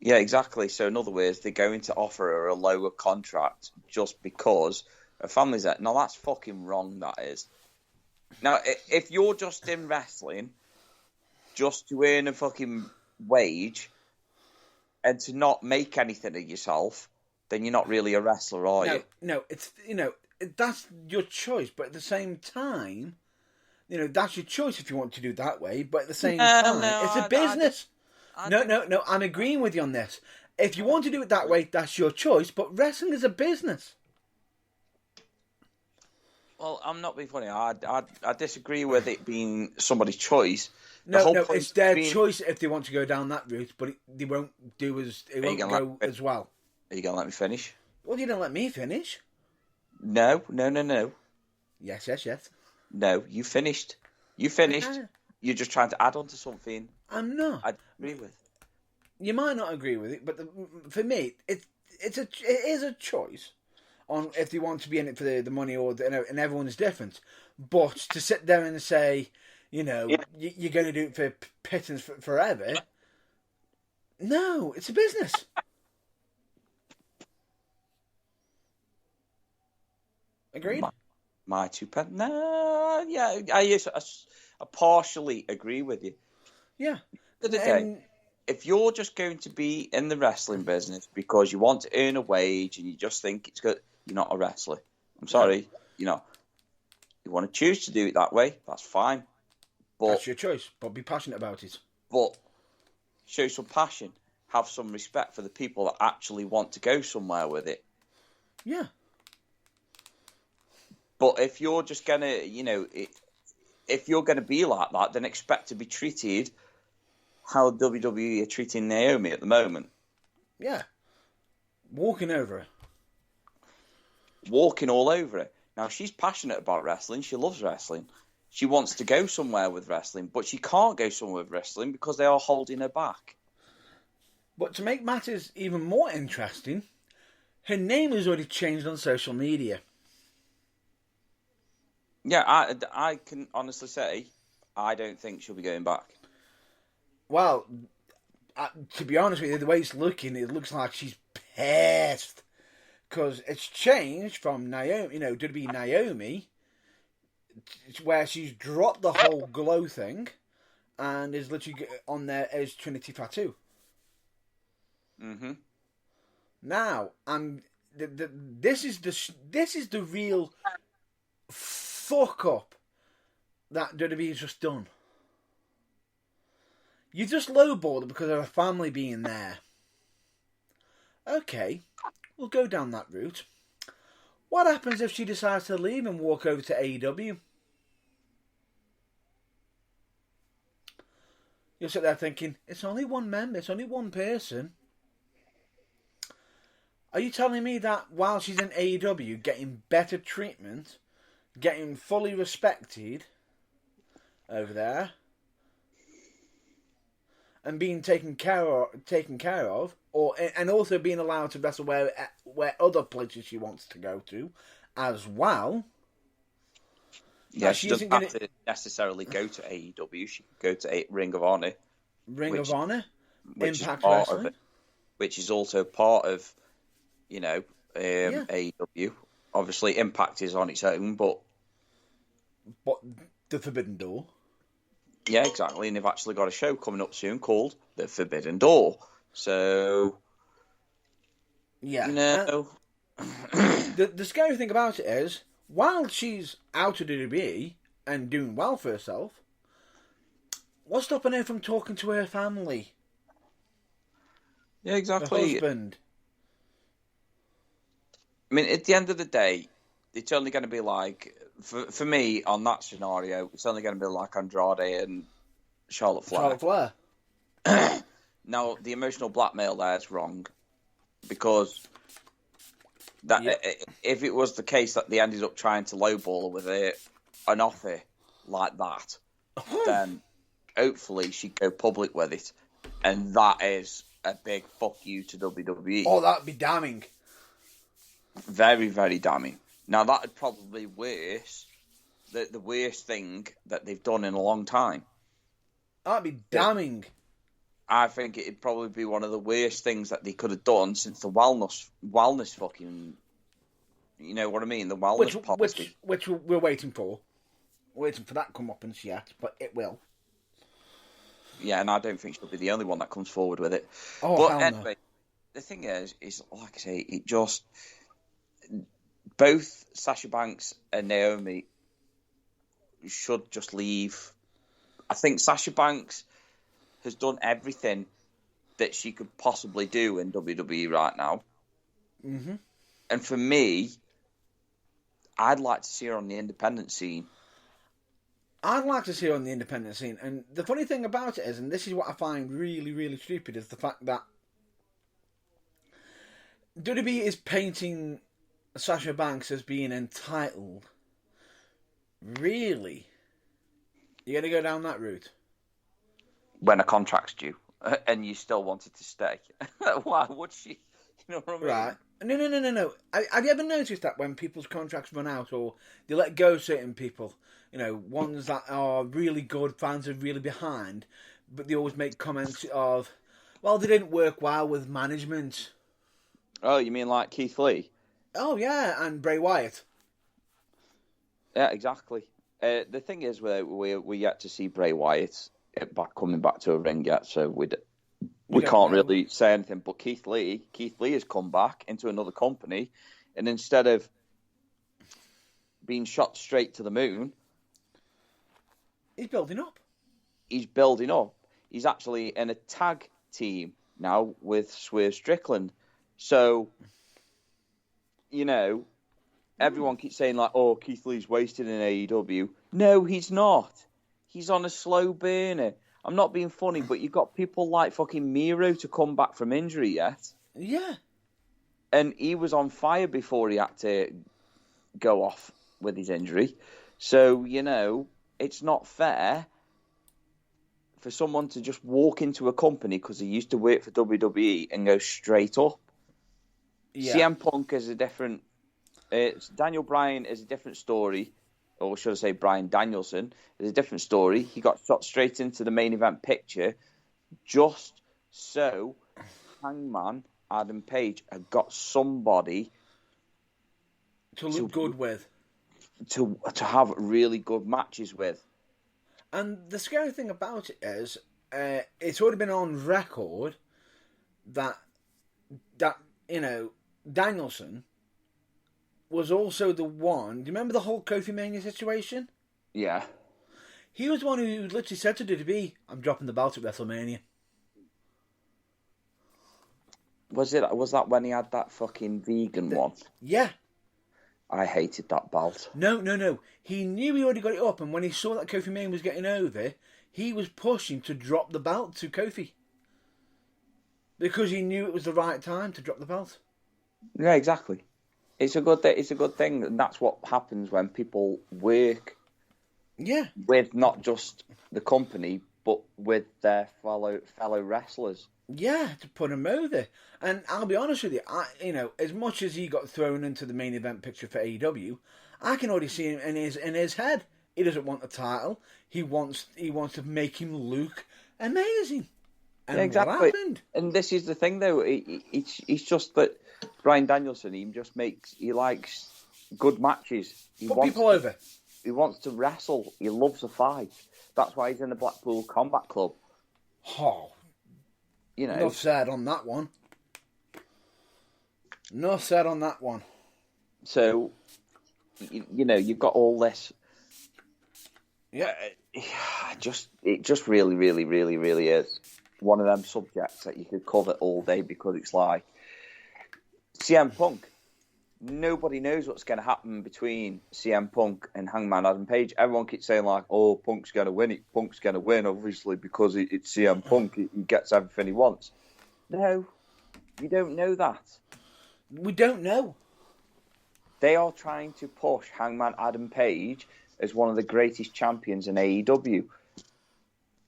S2: Yeah, exactly. So, in other words, they're going to offer her a lower contract just because her family's there. Now, that's fucking wrong, that is. Now, if you're just in wrestling just to earn a fucking wage and to not make anything of yourself, then you're not really a wrestler, are you?
S1: No, it's, that's your choice. But at the same time, that's your choice if you want to do it that way. But at the same time, it's a business. No, I'm agreeing with you on this. If you want to do it that way, that's your choice. But wrestling is a business.
S2: Well, I'm not being funny. I disagree with it being somebody's choice.
S1: No, it's their choice if they want to go down that route, but they won't go as well.
S2: Are you going to let me finish?
S1: Well, you don't let me finish.
S2: No.
S1: Yes.
S2: No, you finished. You finished. You're just trying to add on to something.
S1: I'm not.
S2: I agree with.
S1: You might not agree with it, but for me, it is a choice on if they want to be in it for the money or and everyone's different. But to sit there and say, you're going to do it for pittance forever. No, it's a business. Agreed?
S2: My 2 pence. No, yeah, I partially agree with you.
S1: Yeah.
S2: At the day, if you're just going to be in the wrestling business because you want to earn a wage and you just think it's good, you're not a wrestler. I'm sorry, you want to choose to do it that way, that's fine. But
S1: that's your choice, but be passionate about it.
S2: But show some passion, have some respect for the people that actually want to go somewhere with it.
S1: Yeah.
S2: But if you're just gonna, if you're gonna be like that, then expect to be treated how WWE are treating Naomi at the moment.
S1: Yeah. Walking over her.
S2: Walking all over her. Now, she's passionate about wrestling. She loves wrestling. She wants to go somewhere with wrestling, but she can't go somewhere with wrestling because they are holding her back.
S1: But to make matters even more interesting, her name has already changed on social media.
S2: Yeah, I can honestly say, I don't think she'll be going back.
S1: Well, to be honest with you, the way it's looking, it looks like she's pissed. Because it's changed from Naomi, to be Naomi, where she's dropped the whole glow thing and is literally on there as Trinity Tattoo.
S2: Mm-hmm.
S1: Now, this is the real fuck up that WWE's just done. You just lowballed it because of her family being there. Okay, we'll go down that route. What happens if she decides to leave and walk over to AEW? You'll sit there thinking, it's only one member, it's only one person. Are you telling me that while she's in AEW, getting better treatment, getting fully respected over there, and being taken care of, and also being allowed to wrestle where other places she wants to go to, as well?
S2: Yeah, she doesn't have to necessarily go to AEW. She can go to Ring of Honor.
S1: Ring of Honor, Impact
S2: Wrestling,
S1: Wrestling,
S2: which is also part of, AEW. Obviously, Impact is on its own, but
S1: the Forbidden Door.
S2: Yeah, exactly. And they've actually got a show coming up soon called The Forbidden Door. So,
S1: the scary thing about it is, while she's out of WWE and doing well for herself, what's stopping her from talking to her family?
S2: Yeah, exactly.
S1: Her husband.
S2: I mean, at the end of the day, it's only going to be like, for me, on that scenario, it's only going to be like Andrade and Charlotte Flair. Now, the emotional blackmail there is wrong, because if it was the case that they ended up trying to lowball her with an offer like that, then hopefully she'd go public with it, and that is a big fuck you to WWE.
S1: Oh, that'd be damning.
S2: Very, very damning. Now, that would probably be worse, the worst thing that they've done in a long time.
S1: That'd be damning.
S2: I think it'd probably be one of the worst things that they could have done since the wellness fucking, you know what I mean? The wellness policy.
S1: Which we're waiting for. We're waiting for that comeuppance yet, but it will.
S2: Yeah, and I don't think she'll be the only one that comes forward with it.
S1: Oh,
S2: but anyway, the thing is like I say, it just... Both Sasha Banks and Naomi should just leave. I think Sasha Banks has done everything that she could possibly do in WWE right now.
S1: Mm-hmm.
S2: And for me, I'd like to see her on the independent scene.
S1: I'd like to see her on the independent scene. And the funny thing about it is, and this is what I find really, really stupid, is the fact that WWE is painting Sasha Banks as being entitled. Really? You're going to go down that route?
S2: When a contract's due, and you still wanted to stay. Why would she? You know what I mean?
S1: Right. No. Have you ever noticed that when people's contracts run out, or they let go of certain people, ones that are really good, fans are really behind, but they always make comments of, well, they didn't work well with management.
S2: Oh, you mean like Keith Lee?
S1: Oh, yeah, and Bray Wyatt.
S2: Yeah, exactly. The thing is, we're yet to see Bray Wyatt it coming back to a ring yet, so we
S1: don't
S2: can't
S1: know.
S2: really say anything. But Keith Lee has come back into another company, and instead of being shot straight to the moon,
S1: he's building up.
S2: He's actually in a tag team now with Swerve Strickland. So, everyone keeps saying, like, oh, Keith Lee's wasted in AEW. No, he's not. He's on a slow burner. I'm not being funny, but you've got people like fucking Miro to come back from injury yet.
S1: Yeah.
S2: And he was on fire before he had to go off with his injury. So, it's not fair for someone to just walk into a company because he used to work for WWE and go straight up. Yeah. CM Punk is a different... Daniel Bryan is a different story, or should I say Bryan Danielson is a different story. He got shot straight into the main event picture just so Hangman Adam Page had got somebody
S1: to look good with.
S2: To have really good matches with.
S1: And the scary thing about it is, it's already been on record that Danielson was also the one. Do you remember the whole Kofi Mania situation?
S2: Yeah.
S1: He was the one who literally said to WWE, "I'm dropping the belt at WrestleMania."
S2: Was that when he had that fucking vegan one?
S1: Yeah.
S2: I hated that belt.
S1: No. He knew he already got it up, and when he saw that Kofi Mania was getting over, he was pushing to drop the belt to Kofi. Because he knew it was the right time to drop the belt.
S2: Yeah, exactly. It's a good thing, and that's what happens when people work with not just the company, but with their fellow wrestlers.
S1: Yeah, to put him over. And I'll be honest with you, as much as he got thrown into the main event picture for AEW, I can already see him in his head. He doesn't want the title. He wants to make him look amazing. And
S2: yeah, exactly.
S1: What happened?
S2: And this is the thing, though. It's just that Bryan Danielson, he likes good matches. He
S1: Put people over.
S2: He wants to wrestle. He loves a fight. That's why he's in the Blackpool Combat Club.
S1: Oh, enough said on that one. Enough said on that one.
S2: So, you've got all this.
S1: Yeah,
S2: it just really, really, really, really is one of them subjects that you could cover all day, because it's like CM Punk. Nobody knows what's going to happen between CM Punk and Hangman Adam Page. Everyone keeps saying, like, oh, Punk's going to win. Punk's going to win, obviously, because it's CM Punk. He gets everything he wants. No, you don't know that.
S1: We don't know.
S2: They are trying to push Hangman Adam Page as one of the greatest champions in AEW.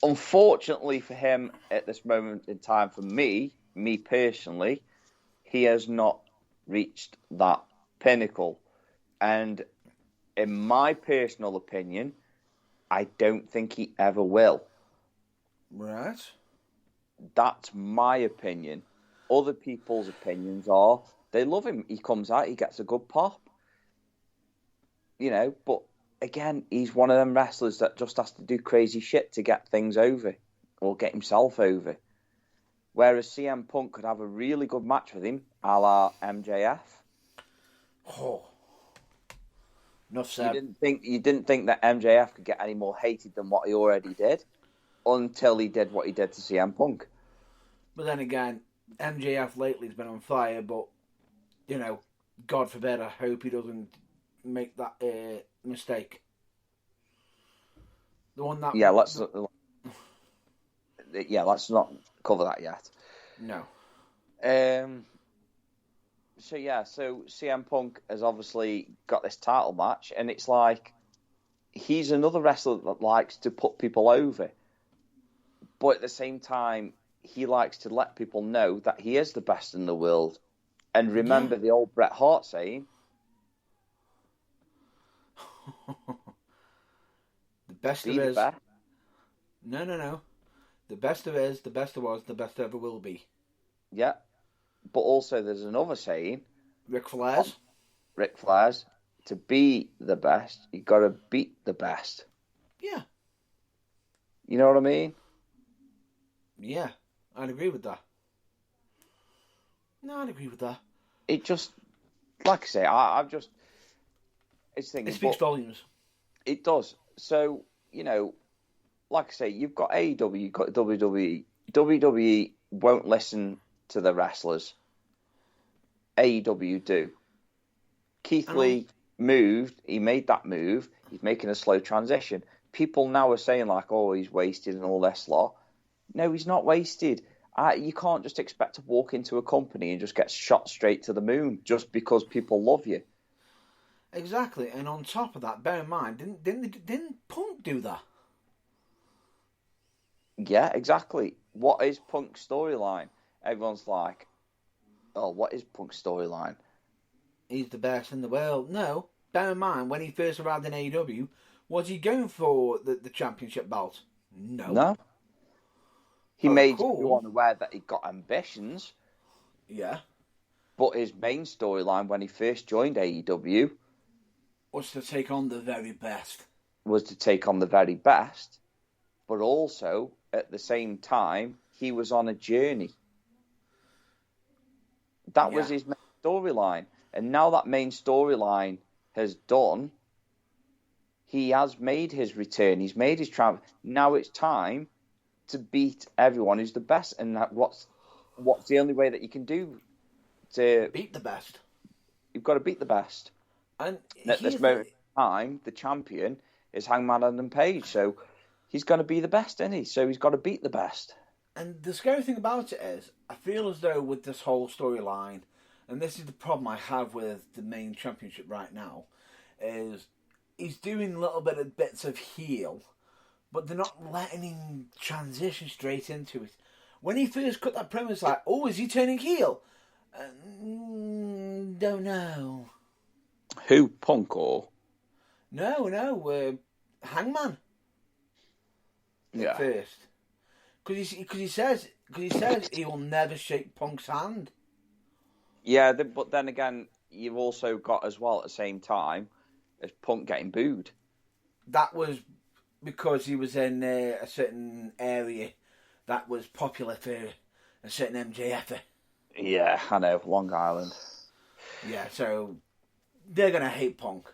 S2: Unfortunately for him, at this moment in time, for me personally, he has not reached that pinnacle. And in my personal opinion, I don't think he ever will.
S1: Right.
S2: That's my opinion. Other people's opinions are they love him. He comes out, he gets a good pop. But again, he's one of them wrestlers that just has to do crazy shit to get things over or get himself over. Whereas CM Punk could have a really good match with him, a la MJF.
S1: Oh, enough said.
S2: You didn't think that MJF could get any more hated than what he already did until he did what he did to CM Punk.
S1: But then again, MJF lately has been on fire. But God forbid, I hope he doesn't make that mistake. The one that
S2: let's not cover that yet.
S1: No.
S2: So CM Punk has obviously got this title match, and it's like he's another wrestler that likes to put people over, but at the same time he likes to let people know that he is the best in the world. And remember the old Bret Hart saying,
S1: the best there is. No. The best there is, the best there was, the best there ever will be.
S2: Yeah. But also there's another saying.
S1: Ric Flair's,
S2: to be the best, you got to beat the best.
S1: Yeah.
S2: You know what I mean?
S1: Yeah, I'd agree with that. No, I'd agree with that.
S2: It just, like I say, I've just, it's thinking,
S1: It speaks
S2: but
S1: volumes.
S2: it does. So, like I say, you've got AEW, you've got WWE. WWE won't listen to the wrestlers. AEW do. Keith Lee moved. He made that move. He's making a slow transition. People now are saying like, "Oh, he's wasted" and all this lot. No, he's not wasted. You can't just expect to walk into a company and just get shot straight to the moon just because people love you.
S1: Exactly, and on top of that, bear in mind, didn't Punk do that?
S2: Yeah, exactly. What is Punk's storyline? Everyone's like, "Oh, what is Punk's storyline?"
S1: He's the best in the world. No, bear in mind, when he first arrived in AEW, was he going for the championship belt? No.
S2: No. He
S1: Oh,
S2: made
S1: cool.
S2: everyone aware that he got ambitions.
S1: Yeah.
S2: But his main storyline when he first joined AEW
S1: was to take on the very best.
S2: Was to take on the very best, but also at the same time he was on a journey. That was his main storyline, and now that main storyline has done, he has made his return. He's made his travel. Now it's time to beat everyone who's the best, and what's the only way that you can do to
S1: beat the best?
S2: You've got to beat the best.
S1: And
S2: at this moment in time, the champion is Hangman Adam Page, so he's going to be the best, isn't he? So he's got to beat the best.
S1: And the scary thing about it is, I feel as though with this whole storyline, and this is the problem I have with the main championship right now, is he's doing little bits of heel, but they're not letting him transition straight into it. When he first cut that promo, it's like, oh, is he turning heel? Don't know.
S2: Who, Punk or?
S1: No, Hangman.
S2: Yeah.
S1: At first, because he says he will never shake Punk's hand.
S2: Yeah, but then again, you've also got as well at the same time as Punk getting booed.
S1: That was because he was in a certain area that was popular for a certain MJF.
S2: Yeah, I know, Long Island.
S1: Yeah, so they're gonna hate Punk.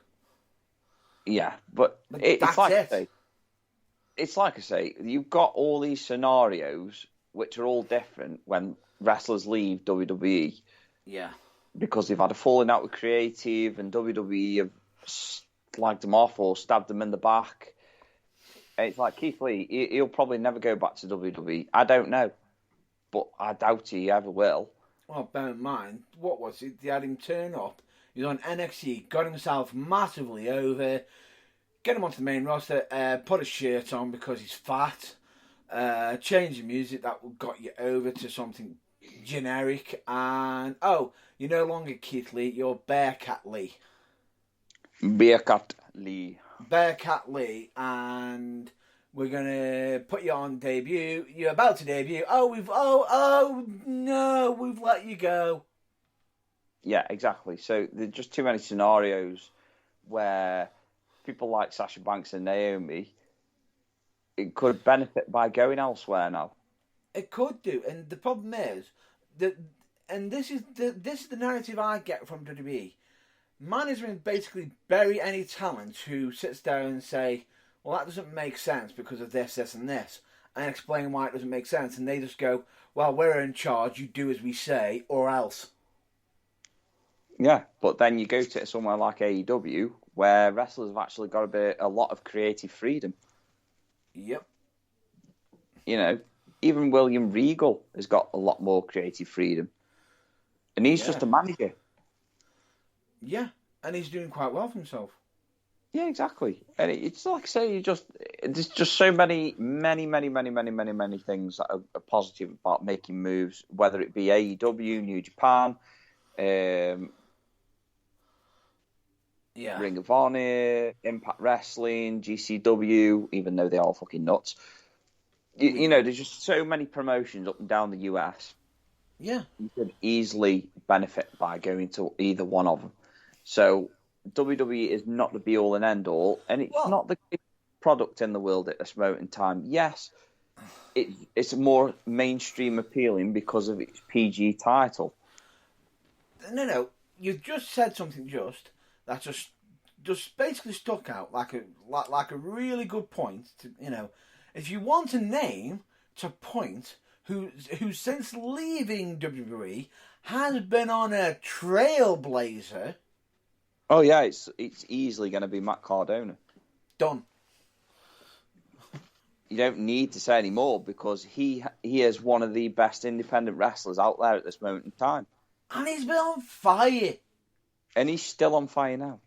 S2: Yeah, but it's like it. It's like I say, you've got all these scenarios which are all different when wrestlers leave WWE.
S1: Yeah.
S2: Because they've had a falling out with creative and WWE have slagged them off or stabbed them in the back. And it's like Keith Lee, he'll probably never go back to WWE. I don't know. But I doubt he ever will.
S1: Well, bear in mind, what was it? They had him turn up. He was on NXT, got himself massively over, get him onto the main roster, put a shirt on because he's fat, change the music that got you over to something generic, and you're no longer Keith Lee, you're Bearcat Lee.
S2: Bearcat Lee.
S1: Bearcat Lee, and we're gonna put you on debut. You're about to debut. We've let you go.
S2: Yeah, exactly. So there's just too many scenarios where people like Sasha Banks and Naomi, it could benefit by going elsewhere now.
S1: It could do, and the problem is that, and this is the narrative I get from WWE. Management basically bury any talent who sits down and say, well, that doesn't make sense because of this, this, and this, and explain why it doesn't make sense, and they just go, well, we're in charge, you do as we say, or else.
S2: Yeah, but then you go to somewhere like AEW, where wrestlers have actually got a lot of creative freedom.
S1: Yep.
S2: Even William Regal has got a lot more creative freedom. And he's just a manager.
S1: Yeah, and he's doing quite well for himself.
S2: Yeah, exactly. And it's like I say, there's just so many things that are positive about making moves, whether it be AEW, New Japan, Ring of Honor, Impact Wrestling, GCW, even though they're all fucking nuts. There's just so many promotions up and down the US.
S1: Yeah.
S2: You could easily benefit by going to either one of them. So WWE is not the be all and end all, and it's not the product in the world at this moment in time. Yes, it's more mainstream appealing because of its PG title.
S1: No. You've just said something that just basically stuck out like a really good point. If you want a name to point who since leaving WWE has been on a trailblazer.
S2: Oh yeah, it's easily going to be Matt Cardona.
S1: Done.
S2: You don't need to say any more because he is one of the best independent wrestlers out there at this moment in time.
S1: And he's been on fire.
S2: And he's still on fire now.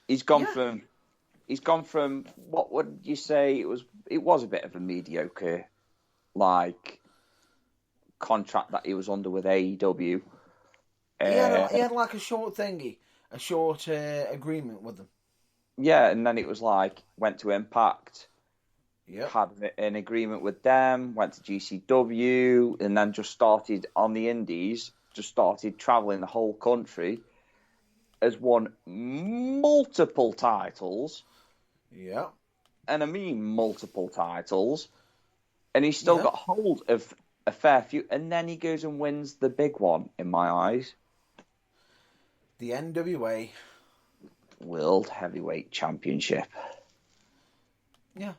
S2: He's gone from what would you say it was a bit of a mediocre contract that he was under with AEW.
S1: He had like a short agreement with them.
S2: Yeah, and then it was went to Impact.
S1: Yep.
S2: Had an agreement with them, went to GCW, and then just started on the indies, just started travelling the whole country, has won multiple titles.
S1: Yeah.
S2: And I mean multiple titles. And he's still got hold of a fair few. And then he goes and wins the big one, in my eyes.
S1: The NWA
S2: World Heavyweight Championship.
S1: Yeah.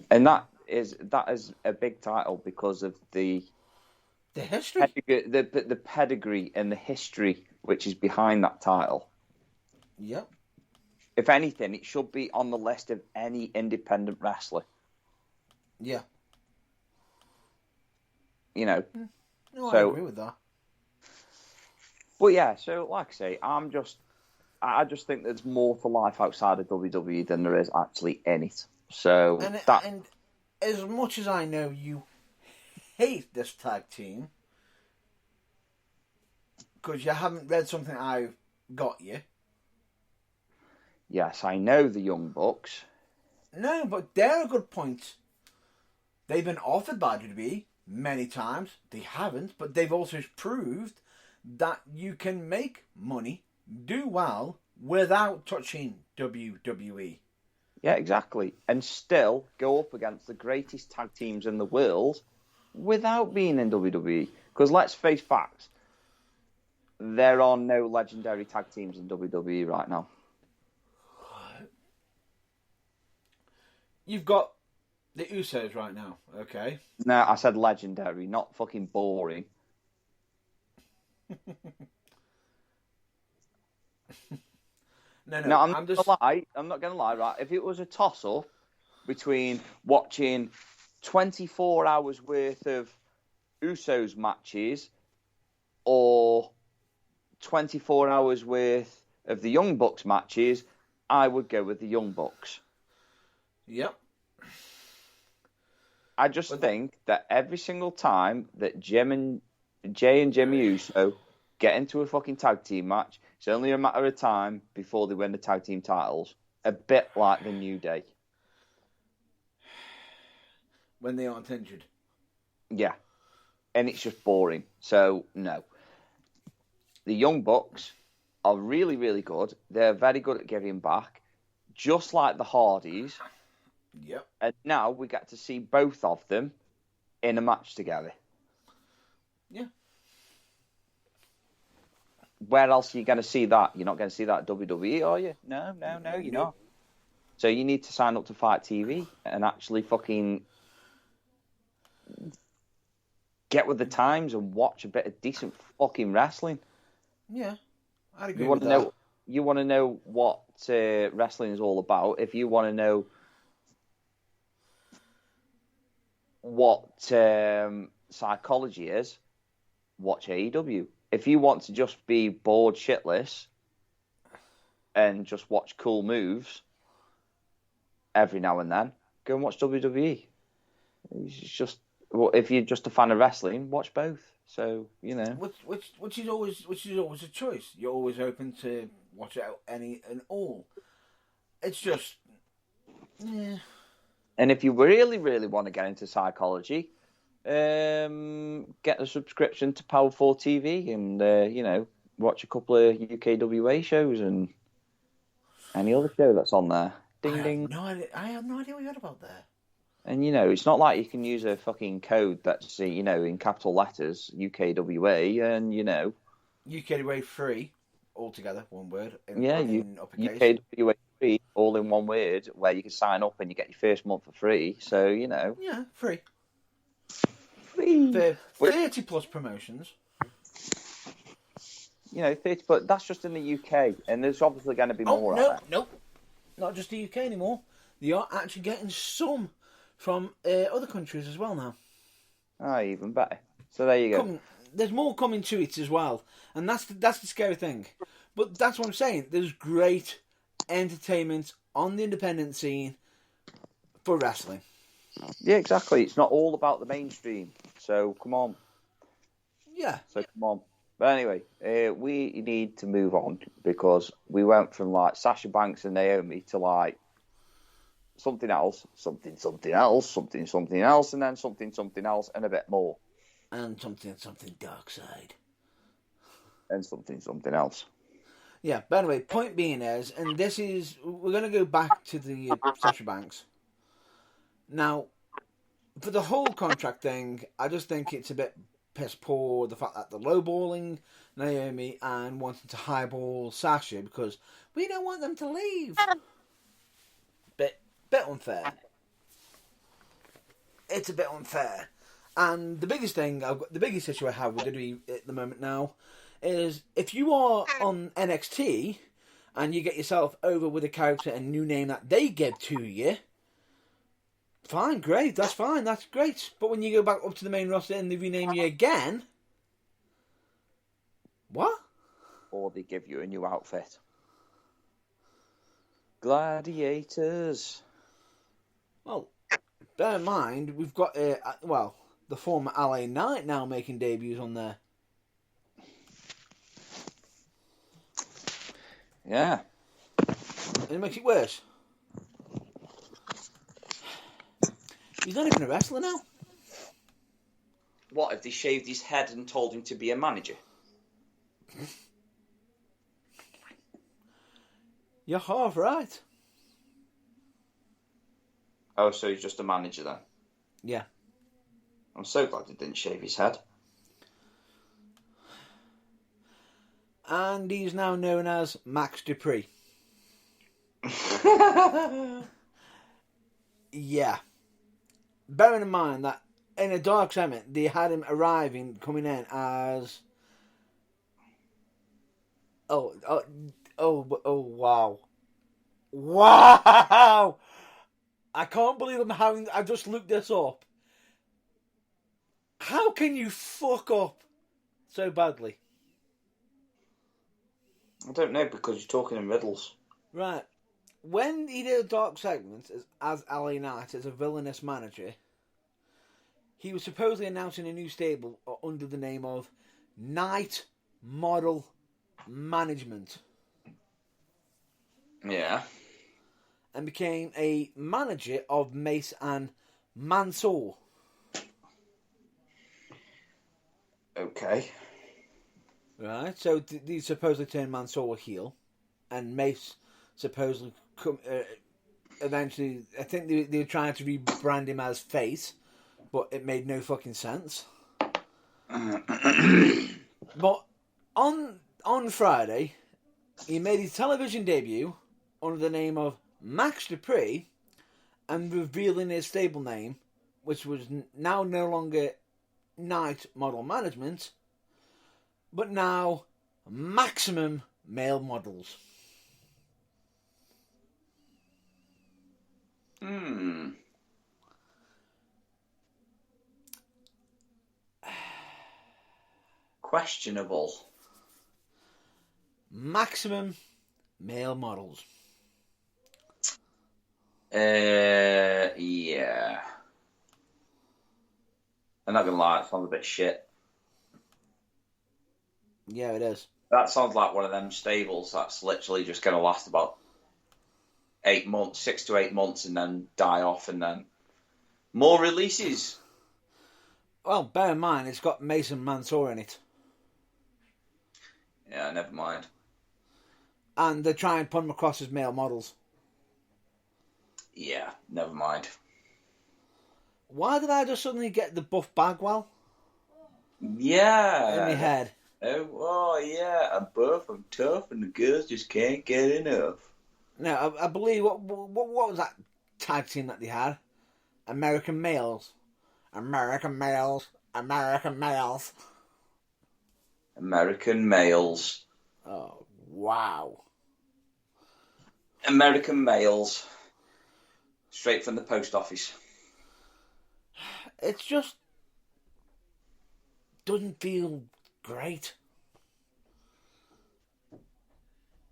S2: And that is a big title because of the
S1: history,
S2: the pedigree and the history which is behind that title.
S1: Yep.
S2: If anything, it should be on the list of any independent wrestler.
S1: Yeah.
S2: No,
S1: I agree with that.
S2: But yeah, so like I say, I just think there's more to life outside of WWE than there is actually in it. So
S1: and as much as I know you hate this tag team because you haven't read something I've got you.
S2: Yes, I know the Young Bucks.
S1: No, but they're a good point. They've been offered by WWE many times. They haven't, but they've also proved that you can make money, do well, without touching WWE.
S2: Yeah, exactly. And still go up against the greatest tag teams in the world without being in WWE. Because let's face facts, there are no legendary tag teams in WWE right now.
S1: You've got the Usos right now, okay?
S2: No, I said legendary, not fucking boring.
S1: No,
S2: I'm not gonna lie, right? If it was a toss-up between watching 24 hours worth of Usos matches or 24 hours worth of the Young Bucks matches, I would go with the Young Bucks.
S1: Yep.
S2: I just think that every single time that Jay and Jimmy Uso get into a fucking tag team match, it's only a matter of time before they win the tag team titles. A bit like the New Day.
S1: When they aren't injured.
S2: Yeah. And it's just boring. So, no. The Young Bucks are really, really good. They're very good at giving back. Just like the Hardys.
S1: Yep.
S2: And now we get to see both of them in a match together.
S1: Yeah.
S2: Where else are you going to see that? You're not going to see that at WWE, are you? No, you're not. So you need to sign up to Fight TV and actually fucking get with the times and watch a bit of decent fucking wrestling.
S1: Yeah, I'd agree with that.
S2: You want to know what wrestling is all about. If you want to know what psychology is, watch AEW. If you want to just be bored shitless and just watch cool moves every now and then, go and watch WWE. It's just, if you're just a fan of wrestling, watch both. So,
S1: which is always a choice. You're always open to watch out any and all. It's just, yeah.
S2: And if you really, really want to get into psychology, get a subscription to Power 4 TV and, watch a couple of UKWA shows and any other show that's on there. Ding, ding.
S1: I have no idea what you had about there.
S2: And, it's not like you can use a fucking code that's, in capital letters, UKWA, and,
S1: UKWA 3, altogether, one word,
S2: yeah,
S1: in uppercase.
S2: UKWA 3, all in one word, where you can sign up and you get your first month for free. So,
S1: Yeah, free.
S2: Free.
S1: 30 plus promotions.
S2: 30, but that's just in the UK, and there's obviously going to be more.
S1: No, not just the UK anymore. They are actually getting some from other countries as well now.
S2: Oh, even better. So there you go.
S1: There's more coming to it as well, and that's the scary thing. But that's what I'm saying. There's great entertainment on the independent scene for wrestling.
S2: Yeah, exactly. It's not all about the mainstream. So come on.
S1: Yeah.
S2: So come on. But anyway, we need to move on because we went from like Sasha Banks and Naomi to like something else, something else, and then something else, and a bit more.
S1: And something dark side.
S2: And something else.
S1: Yeah, but anyway, point being is, and this is, we're going to go back to the Sasha Banks. Now, for the whole contract thing, I just think it's a bit piss poor, the fact that they're lowballing Naomi and wanting to highball Sasha because we don't want them to leave. Bit unfair. It's a bit unfair. And the biggest issue I have with WWE at the moment now is if you are on NXT and you get yourself over with a character and new name that they give to you, fine, great, that's fine, that's great. But when you go back up to the main roster and they rename you again, what?
S2: Or they give you a new outfit. Gladiators.
S1: Well, bear in mind, we've got, the former LA Knight now making debuts on there.
S2: Yeah.
S1: And it makes it worse. He's not even a wrestler now.
S2: What, if they shaved his head and told him to be a manager?
S1: You're half right.
S2: Oh, so he's just a manager then?
S1: Yeah.
S2: I'm so glad he didn't shave his head.
S1: And he's now known as Max Dupree. Yeah. Bearing in mind that in a dark segment, they had him coming in as... Oh, wow. Wow! I can't believe I just looked this up. How can you fuck up so badly?
S2: I don't know, because you're talking in riddles.
S1: Right. When he did a dark segment as LA Knight, as a villainous manager, he was supposedly announcing a new stable under the name of Knight Model Management.
S2: Yeah.
S1: And became a manager of Mace and Mansoor.
S2: Okay.
S1: Right, so they supposedly turned Mansoor heel, and Mace supposedly eventually, I think they were trying to rebrand him as face, but it made no fucking sense. But on Friday, he made his television debut under the name of Max Dupree, and revealing his stable name, which was now no longer Knight Model Management, but now Maximum Male Models.
S2: Questionable.
S1: Maximum Male Models.
S2: Yeah. I'm not gonna lie, it sounds a bit shit.
S1: Yeah, it is.
S2: That sounds like one of them stables that's literally just gonna last about 8 months, 6 to 8 months, and then die off, and then more releases.
S1: Well, bear in mind, it's got Mason Mansour in it.
S2: Yeah, never mind.
S1: And they're trying to put them across as male models.
S2: Yeah, never mind.
S1: Why did I just suddenly get the Buff Bagwell in my
S2: Yeah.
S1: head?
S2: Oh, yeah. And both are tough, and the girls just can't get enough.
S1: No, I believe what was that tag team that they had? American Males, American Males, American Males.
S2: American males.
S1: Oh wow!
S2: American males. Straight from the post office.
S1: It's just doesn't feel great.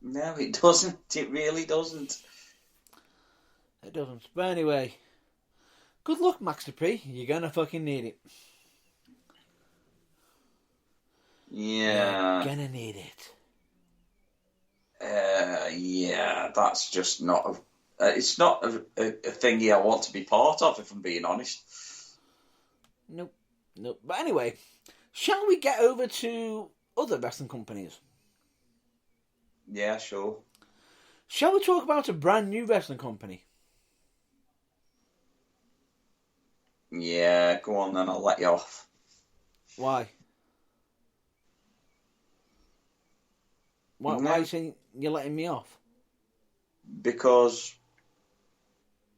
S2: No, it doesn't. It really doesn't.
S1: It doesn't. But anyway, good luck, Max Dupree. You're gonna fucking need it.
S2: Yeah.
S1: You're gonna need it.
S2: Yeah, that's just not it's not a thingy I want to be part of, if I'm being honest.
S1: Nope. But anyway, shall we get over to other wrestling companies?
S2: Yeah, sure.
S1: Shall we talk about a brand new wrestling company?
S2: Yeah, go on then, I'll let you off.
S1: Why? Why are you saying you're letting me off?
S2: Because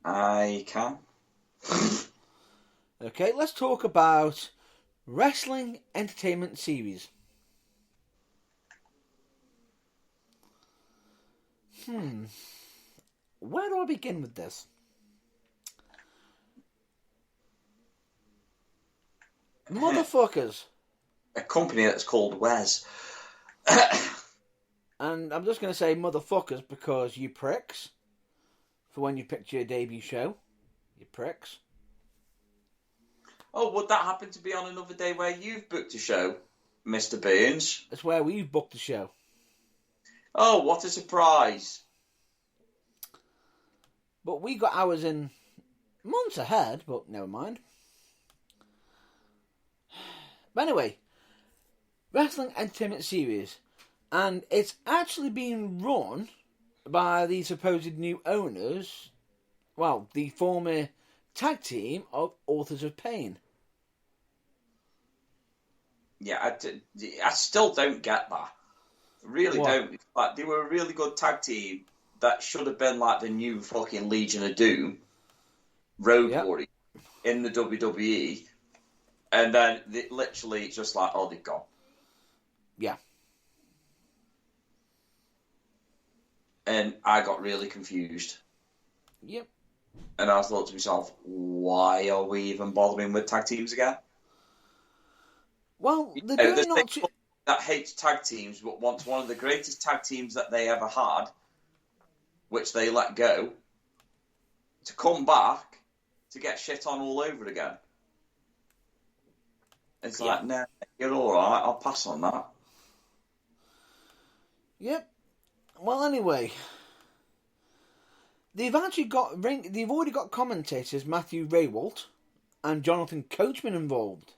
S2: I can.
S1: Okay, let's talk about Wrestling Entertainment Series. Where do I begin with this? Motherfuckers.
S2: A company that's called Wes.
S1: And I'm just going to say motherfuckers because you pricks. For when you picked your debut show. You pricks.
S2: Oh, would that happen to be on another day where you've booked a show, Mr. Burns?
S1: That's where we've booked the show.
S2: Oh, what a surprise.
S1: But we got ours in months ahead, but never mind. But anyway, Wrestling Entertainment Series. And it's actually being run by the supposed new owners, well, the former tag team of Authors of Pain.
S2: Yeah, I still don't get that. Really
S1: What?
S2: don't. Like, they were a really good tag team that should have been like the new fucking Legion of Doom, Road Warrior, in the WWE. And then literally it's just like, oh, they've gone.
S1: Yeah.
S2: And I got really confused.
S1: Yep.
S2: And I thought to myself, why are we even bothering with tag teams again?
S1: Well, they're doing not too...
S2: that hates tag teams but wants one of the greatest tag teams that they ever had, which they let go, to come back to get shit on all over again. It's like, nah, you're all right. I'll pass on that.
S1: Yep. Well, anyway, they've already got commentators Matthew Raywalt and Jonathan Coachman involved.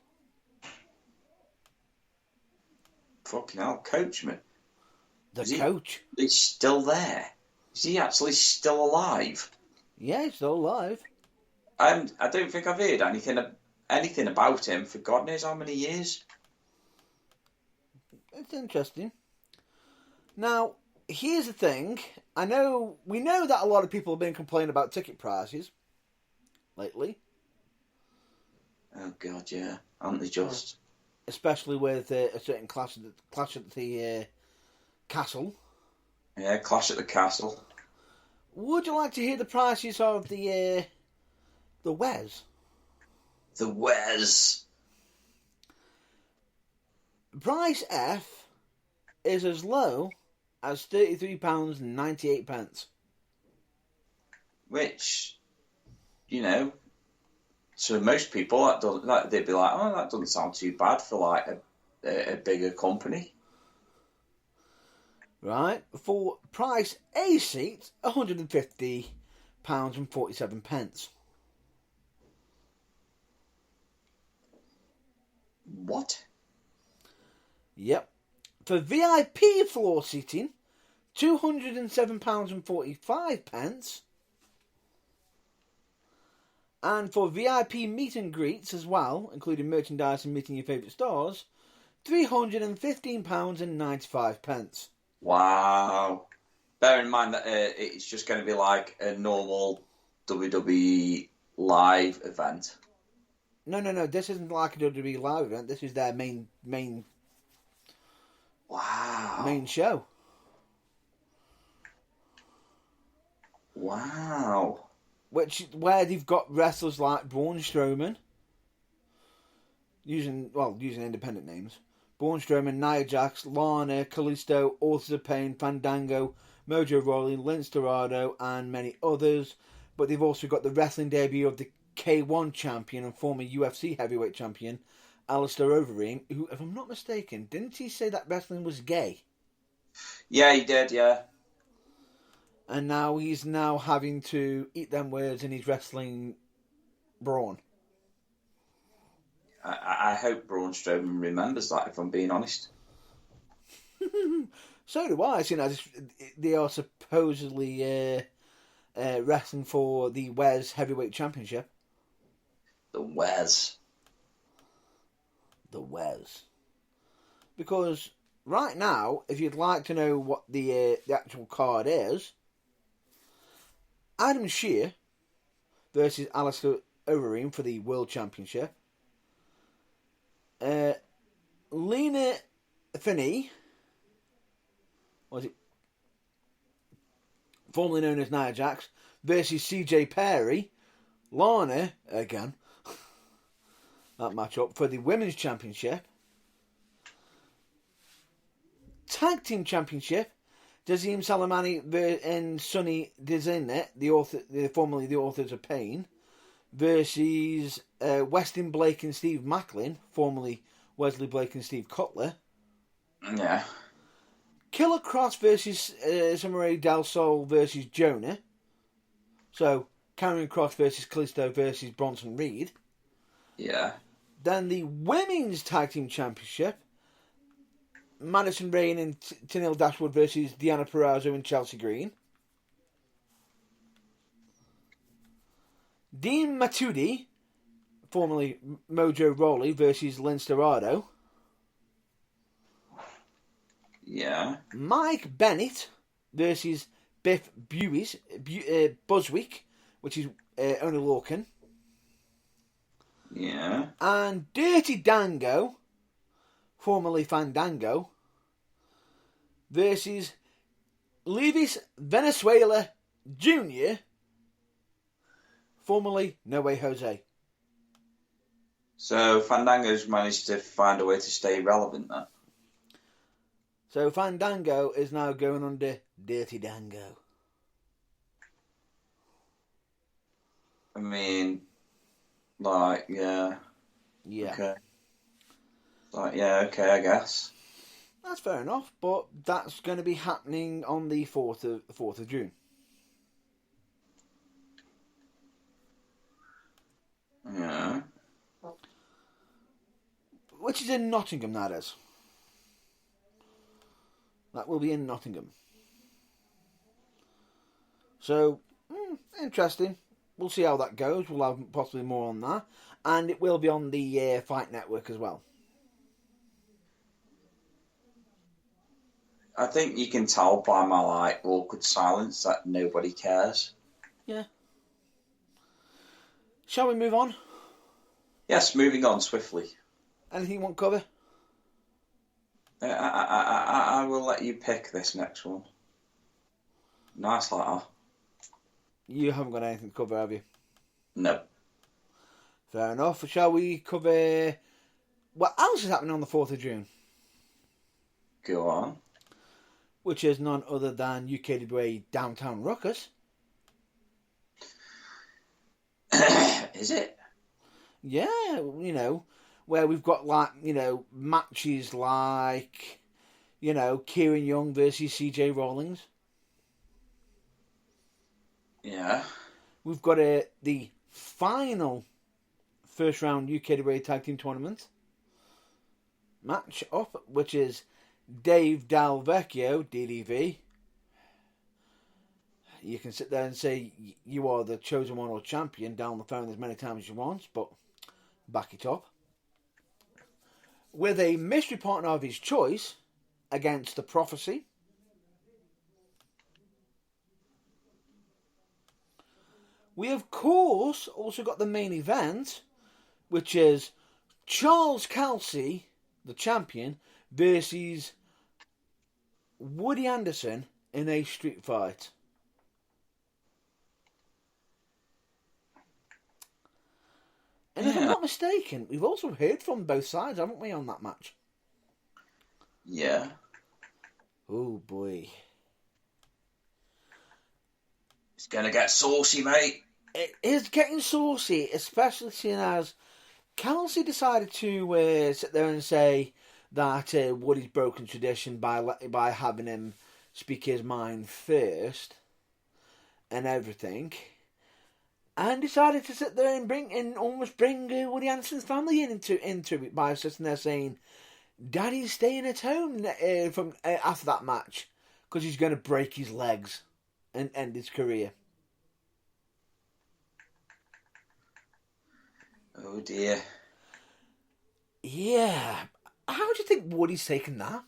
S2: Fucking hell, Coachman.
S1: Coach.
S2: He's still there. Is he actually still alive?
S1: Yeah, he's still alive.
S2: I don't think I've heard anything about him for God knows how many years.
S1: It's interesting. Now, here's the thing. We know that a lot of people have been complaining about ticket prices lately.
S2: Oh God, yeah, aren't they just?
S1: Especially with a certain clash at the castle.
S2: Yeah, Clash at the Castle.
S1: Would you like to hear the prices of the Wes?
S2: The Wes.
S1: Price F is as low as £33.98.
S2: Which, to most people they'd be like, oh, that doesn't sound too bad for like a bigger company.
S1: Right, for price A seat, £150.47.
S2: What?
S1: Yep. For VIP floor seating, £207.45. And for VIP meet and greets as well, including merchandise and meeting your favourite stars, £315.95.
S2: Wow. Bear in mind that it's just going to be like a normal WWE live event.
S1: No. This isn't like a WWE live event. This is their main
S2: Wow.
S1: show.
S2: Wow.
S1: Where they've got wrestlers like Braun Strowman, using independent names. Braun Strowman, Nia Jax, Lana, Kalisto, Authors of Pain, Fandango, Mojo Rawley, Lince Dorado, and many others. But they've also got the wrestling debut of the K1 champion and former UFC heavyweight champion, Alistair Overeem, who, if I'm not mistaken, didn't he say that wrestling was gay?
S2: Yeah, he did, yeah.
S1: And now he's having to eat them words in his wrestling brawn.
S2: I hope Braun Strowman remembers that, if I'm being honest.
S1: So do I. They are supposedly wrestling for the WES Heavyweight Championship.
S2: The WES.
S1: The WES. Because right now, if you'd like to know what the actual card is, Adam Shear versus Alistair Overeem for the World Championship. Lena Finney, formerly known as Nia Jax, versus CJ Perry. Lana, again, that matchup for the Women's Championship. Tag Team Championship, Dazim Salamani and Sonny Dizinnet, formerly the Authors of Pain, versus Weston Blake and Steve Macklin, formerly Wesley Blake and Steve Cutler.
S2: Yeah.
S1: Killer Cross versus Samurai Del Sol versus Jonah. So, Karrion Kross versus Kalisto versus Bronson Reed.
S2: Yeah.
S1: Then the Women's Tag Team Championship, Madison Rayne and Tenille Dashwood versus Deonna Purrazzo and Chelsea Green. Dean Matudi, formerly Mojo Rawley versus Lince Dorado.
S2: Yeah.
S1: Mike Bennett versus Biff Buzzwick, which is Oney Lorcan.
S2: Yeah.
S1: And Dirty Dango, formerly Fandango, versus Levis Venezuela Jr., formerly No Way Jose.
S2: So Fandango's managed to find a way to stay relevant then.
S1: So Fandango is now going under Dirty Dango.
S2: I mean, like, yeah.
S1: Yeah.
S2: Okay. Like, yeah, okay, I guess.
S1: That's fair enough, but that's going to be happening on the 4th of June.
S2: Yeah.
S1: Which is in Nottingham, that is. That will be in Nottingham. So, interesting. We'll see how that goes. We'll have possibly more on that. And it will be on the Fight Network as well.
S2: I think you can tell by my, like, awkward silence that nobody cares.
S1: Yeah. Shall we move on?
S2: Yes, moving on swiftly.
S1: Anything you want to cover?
S2: I will let you pick this next one. Nice letter.
S1: You haven't got anything to cover, have you?
S2: No.
S1: Fair enough. Shall we cover what else is happening on the 4th of June?
S2: Go on.
S1: Which is none other than UKWA Downtown Ruckus.
S2: Is it?
S1: Yeah, you know, where we've got, like, you know, matches like, you know, Kieran Young versus CJ Rawlings.
S2: Yeah.
S1: We've got the final first round UKWA Tag Team Tournament match up, which is Dave Del Vecchio, DDV, You can sit there and say you are the chosen one or champion down the phone as many times as you want, but back it up. With a mystery partner of his choice against the Prophecy. We, of course, also got the main event, which is Charles Kelsey, the champion, versus Woody Anderson in a street fight. And if I'm not mistaken, we've also heard from both sides, haven't we, on that match?
S2: Yeah.
S1: Oh, boy.
S2: It's going to get saucy, mate.
S1: It is getting saucy, especially seeing as Kelsey decided to sit there and say that Woody's broken tradition by having him speak his mind first and everything, and decided to sit there and almost bring Woody Anderson's family into it by sitting there saying, "Daddy's staying at home from after that match because he's going to break his legs and end his career."
S2: Oh dear.
S1: Yeah. How do you think Woody's taken that?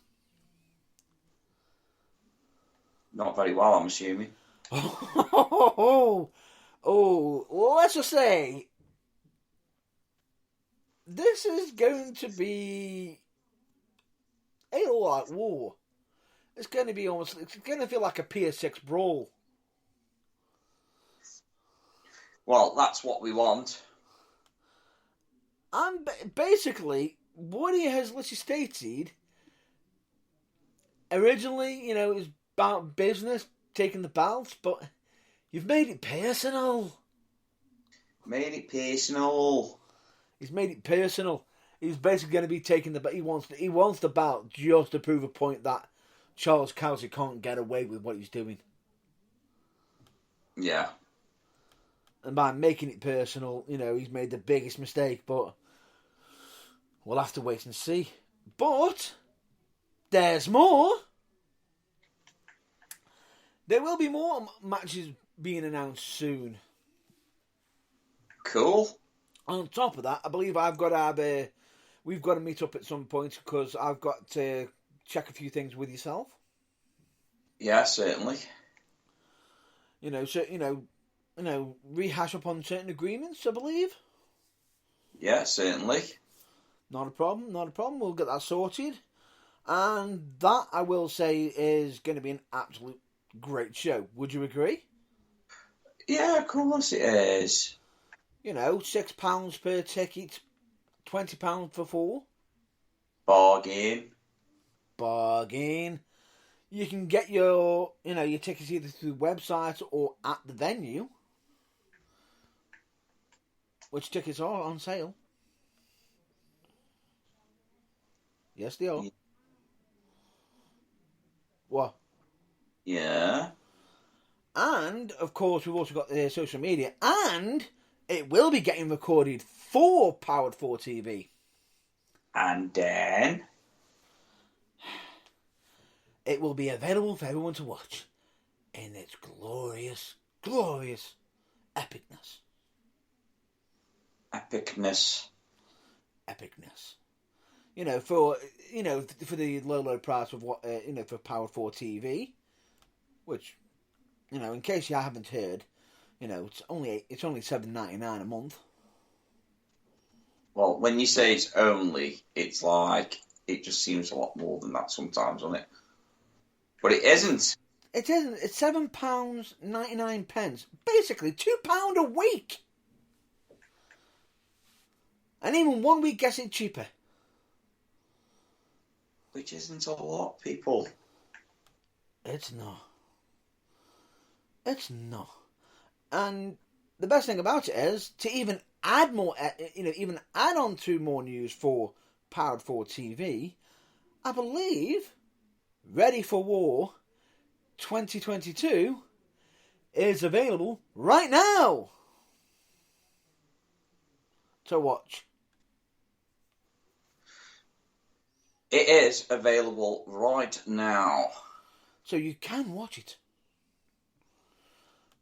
S2: Not very well, I'm assuming.
S1: Oh, well, let's just say this is going to be a lot war. It's going to be it's going to feel like a PS6 brawl.
S2: Well, that's what we want.
S1: And basically, Woody has literally stated, originally, it was about business, taking the belts, but you've made it personal.
S2: Made it personal.
S1: He's made it personal. He's basically going to be taking he wants the belt just to prove a point that Charles Kelsey can't get away with what he's doing.
S2: Yeah.
S1: And by making it personal, he's made the biggest mistake, but we'll have to wait and see. But there's more. There will be more matches being announced soon.
S2: Cool.
S1: On top of that, I believe we've got to meet up at some point because I've got to check a few things with yourself.
S2: Yeah, certainly.
S1: Rehash up on certain agreements, I believe.
S2: Yeah, certainly.
S1: Not a problem. We'll get that sorted. And that, I will say, is going to be an absolute great show. Would you agree?
S2: Yeah, of course it is.
S1: £6 per ticket, £20 for 4. Bargain. You can get your tickets either through the website or at the venue. Which tickets are on sale? Yes, they are. What?
S2: Yeah.
S1: And, of course, we've also got the social media. And it will be getting recorded for Powered 4 TV.
S2: And then
S1: it will be available for everyone to watch in its glorious, glorious epicness.
S2: Epicness.
S1: For the low price of what for Power 4 TV, which in case you haven't heard, it's only $7.99 a month.
S2: Well, when you say it's only, it's like it just seems a lot more than that sometimes, doesn't it? But it isn't.
S1: It isn't. It's £7.99. Basically, £2 a week. And even 1 week gets it cheaper.
S2: Which isn't a lot, people.
S1: It's not. And the best thing about it is to even add more, even add on to more news for Powered 4 TV. I believe Ready for War 2022 is available right now to watch.
S2: It is available right now.
S1: So you can watch it.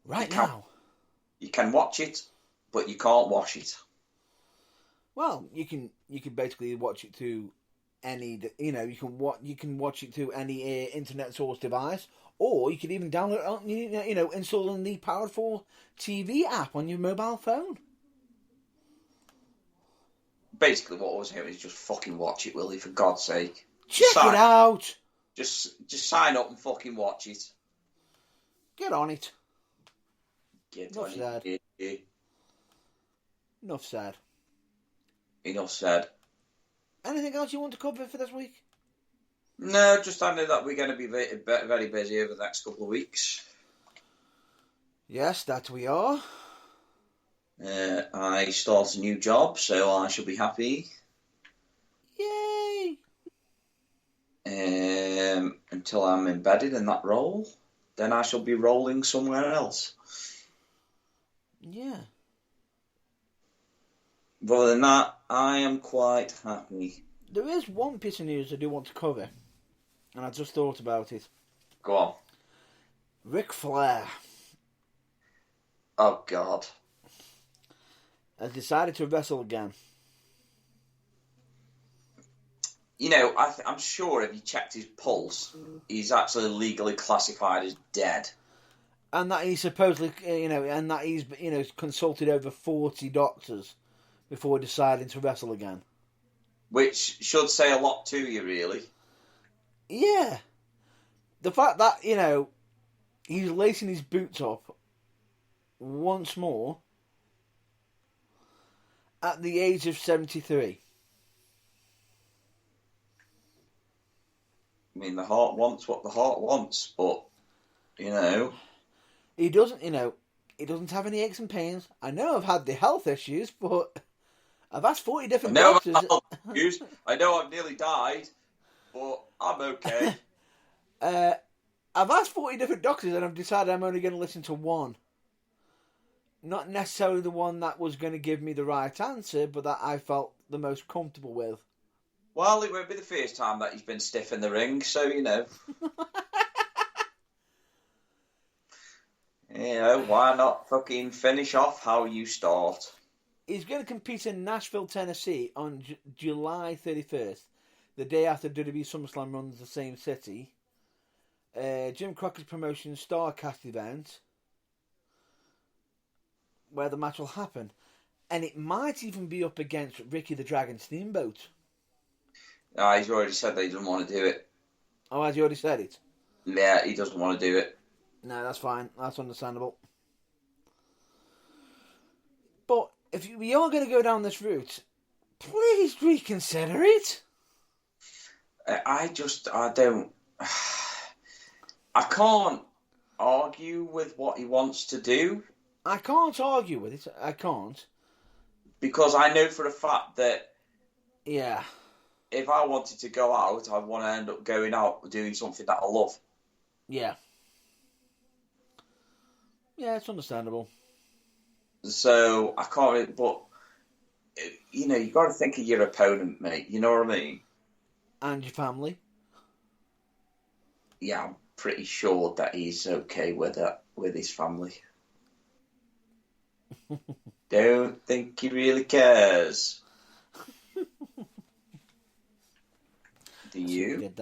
S1: Right now.
S2: You can watch it, but you can't wash it.
S1: Well, you can basically watch it through any, you can watch it through any internet source device, or you can even download it on, installing the Powered 4 TV app on your mobile phone.
S2: Basically, what I was saying is just fucking watch it, Willie, for God's sake.
S1: Check it out.
S2: Just sign up and fucking watch it.
S1: Get on it.
S2: Enough said.
S1: Enough said.
S2: Enough said.
S1: Anything else you want to cover for this week?
S2: No, just I know that we're going to be very busy over the next couple of weeks.
S1: Yes, that we are.
S2: I start a new job, so I shall be happy.
S1: Yay!
S2: Until I'm embedded in that role, then I shall be rolling somewhere else.
S1: Yeah.
S2: But other than that, I am quite happy.
S1: There is one piece of news I do want to cover, and I just thought about it.
S2: Go on.
S1: Ric Flair.
S2: Oh, God.
S1: Has decided to wrestle again.
S2: You know, I'm sure if you checked his pulse, he's actually legally classified as dead.
S1: And that he's supposedly, and that he's, consulted over 40 doctors before deciding to wrestle again.
S2: Which should say a lot to you, really.
S1: Yeah. The fact that, he's lacing his boots up once more at the age of 73.
S2: I mean, the heart wants what the heart wants, but,
S1: He doesn't, he doesn't have any aches and pains. I know I've had the health issues, but I've asked 40 different doctors.
S2: I know I've nearly died, but I'm okay.
S1: I've asked 40 different doctors and I've decided I'm only going to listen to one. Not necessarily the one that was going to give me the right answer, but that I felt the most comfortable with.
S2: Well, it won't be the first time that he's been stiff in the ring, so, why not fucking finish off how you start?
S1: He's going to compete in Nashville, Tennessee on July 31st, the day after WWE SummerSlam runs the same city. Jim Crockett's promotion StarCast event, where the match will happen. And it might even be up against Ricky the Dragon Steamboat.
S2: He's already said that he doesn't want to do it.
S1: Oh, has he already said it?
S2: Yeah, he doesn't want to do it.
S1: No, that's fine. That's understandable. But if we are going to go down this route, please reconsider it.
S2: I don't... I can't argue with what he wants to do.
S1: I can't argue with it. I can't.
S2: Because I know for a fact that...
S1: Yeah.
S2: If I wanted to go out, I'd want to end up going out doing something that I love.
S1: Yeah. Yeah, it's understandable.
S2: So, I can't really... But, you got to think of your opponent, mate. You know what I mean?
S1: And your family.
S2: Yeah, I'm pretty sure that he's okay with that, with his family. Don't think he really cares. Do you?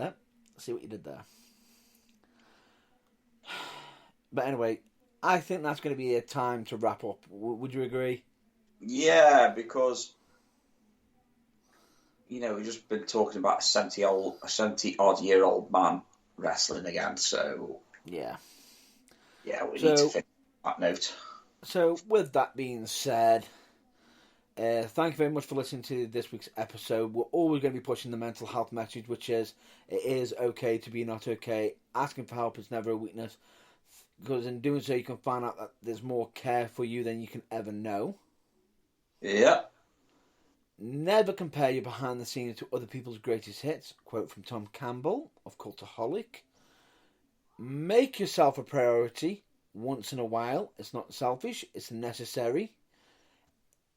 S1: See what you did there. But anyway, I think that's going to be a time to wrap up. Would you agree?
S2: Yeah, because we've just been talking about a 70-odd-year-old man wrestling again. So
S1: yeah,
S2: we need to finish that note.
S1: So with that being said, thank you very much for listening to this week's episode. We're always going to be pushing the mental health message, which is, it is okay to be not okay. Asking for help is never a weakness, because in doing so you can find out that there's more care for you than you can ever know.
S2: Yeah.
S1: Never compare your behind the scenes to other people's greatest hits. Quote from Tom Campbell of Cultaholic. Make yourself a priority once in a while. It's not selfish, it's necessary.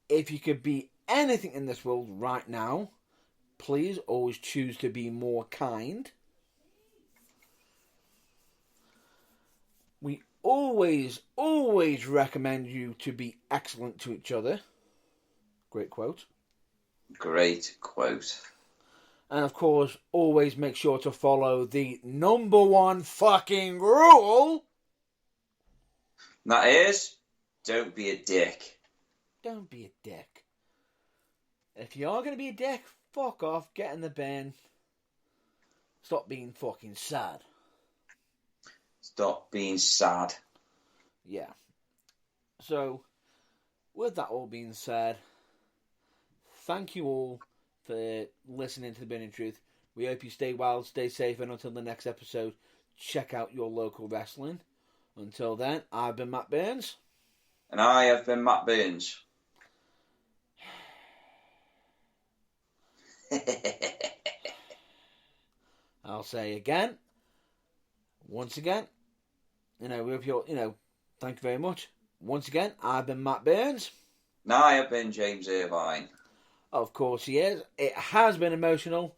S1: If you could be anything in this world right now, please always choose to be more kind. We always recommend you to be excellent to each other. Great quote.
S2: Great quote.
S1: And of course, always make sure to follow the number one fucking rule.
S2: And that is, don't be a dick.
S1: Don't be a dick. If you are going to be a dick, fuck off, get in the bin. Stop being fucking sad.
S2: Stop being sad.
S1: Yeah. So, with that all being said, thank you all for listening to The Burning Truth. We hope you stay well, stay safe, and until the next episode, check out your local wrestling. Until then, I've been Matt Burns.
S2: And I have been Matt Burns.
S1: I'll say again, once again, we hope you're, thank you very much. Once again, I've been Matt Burns.
S2: And I have been James Irvine.
S1: Of course he is. It has been emotional.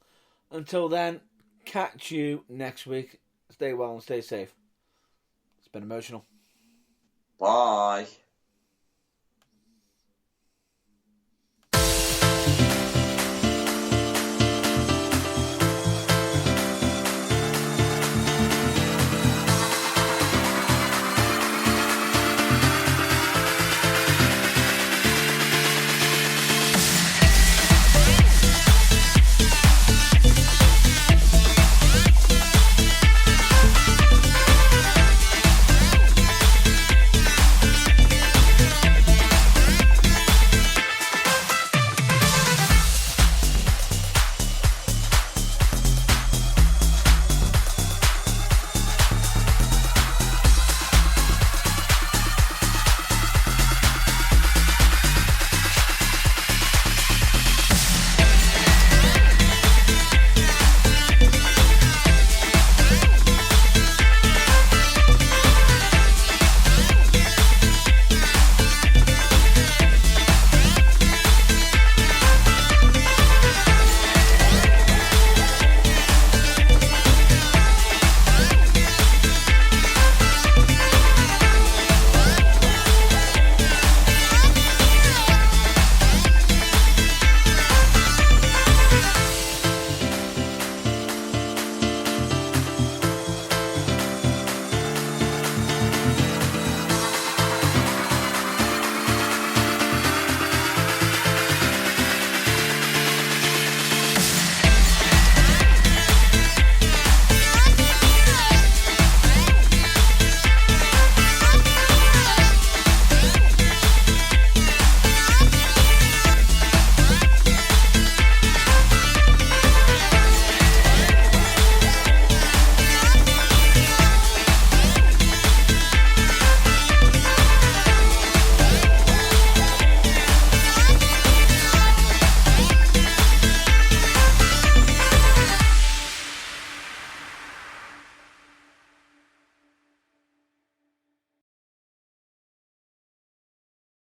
S1: Until then, catch you next week. Stay well and stay safe. It's been emotional.
S2: Bye.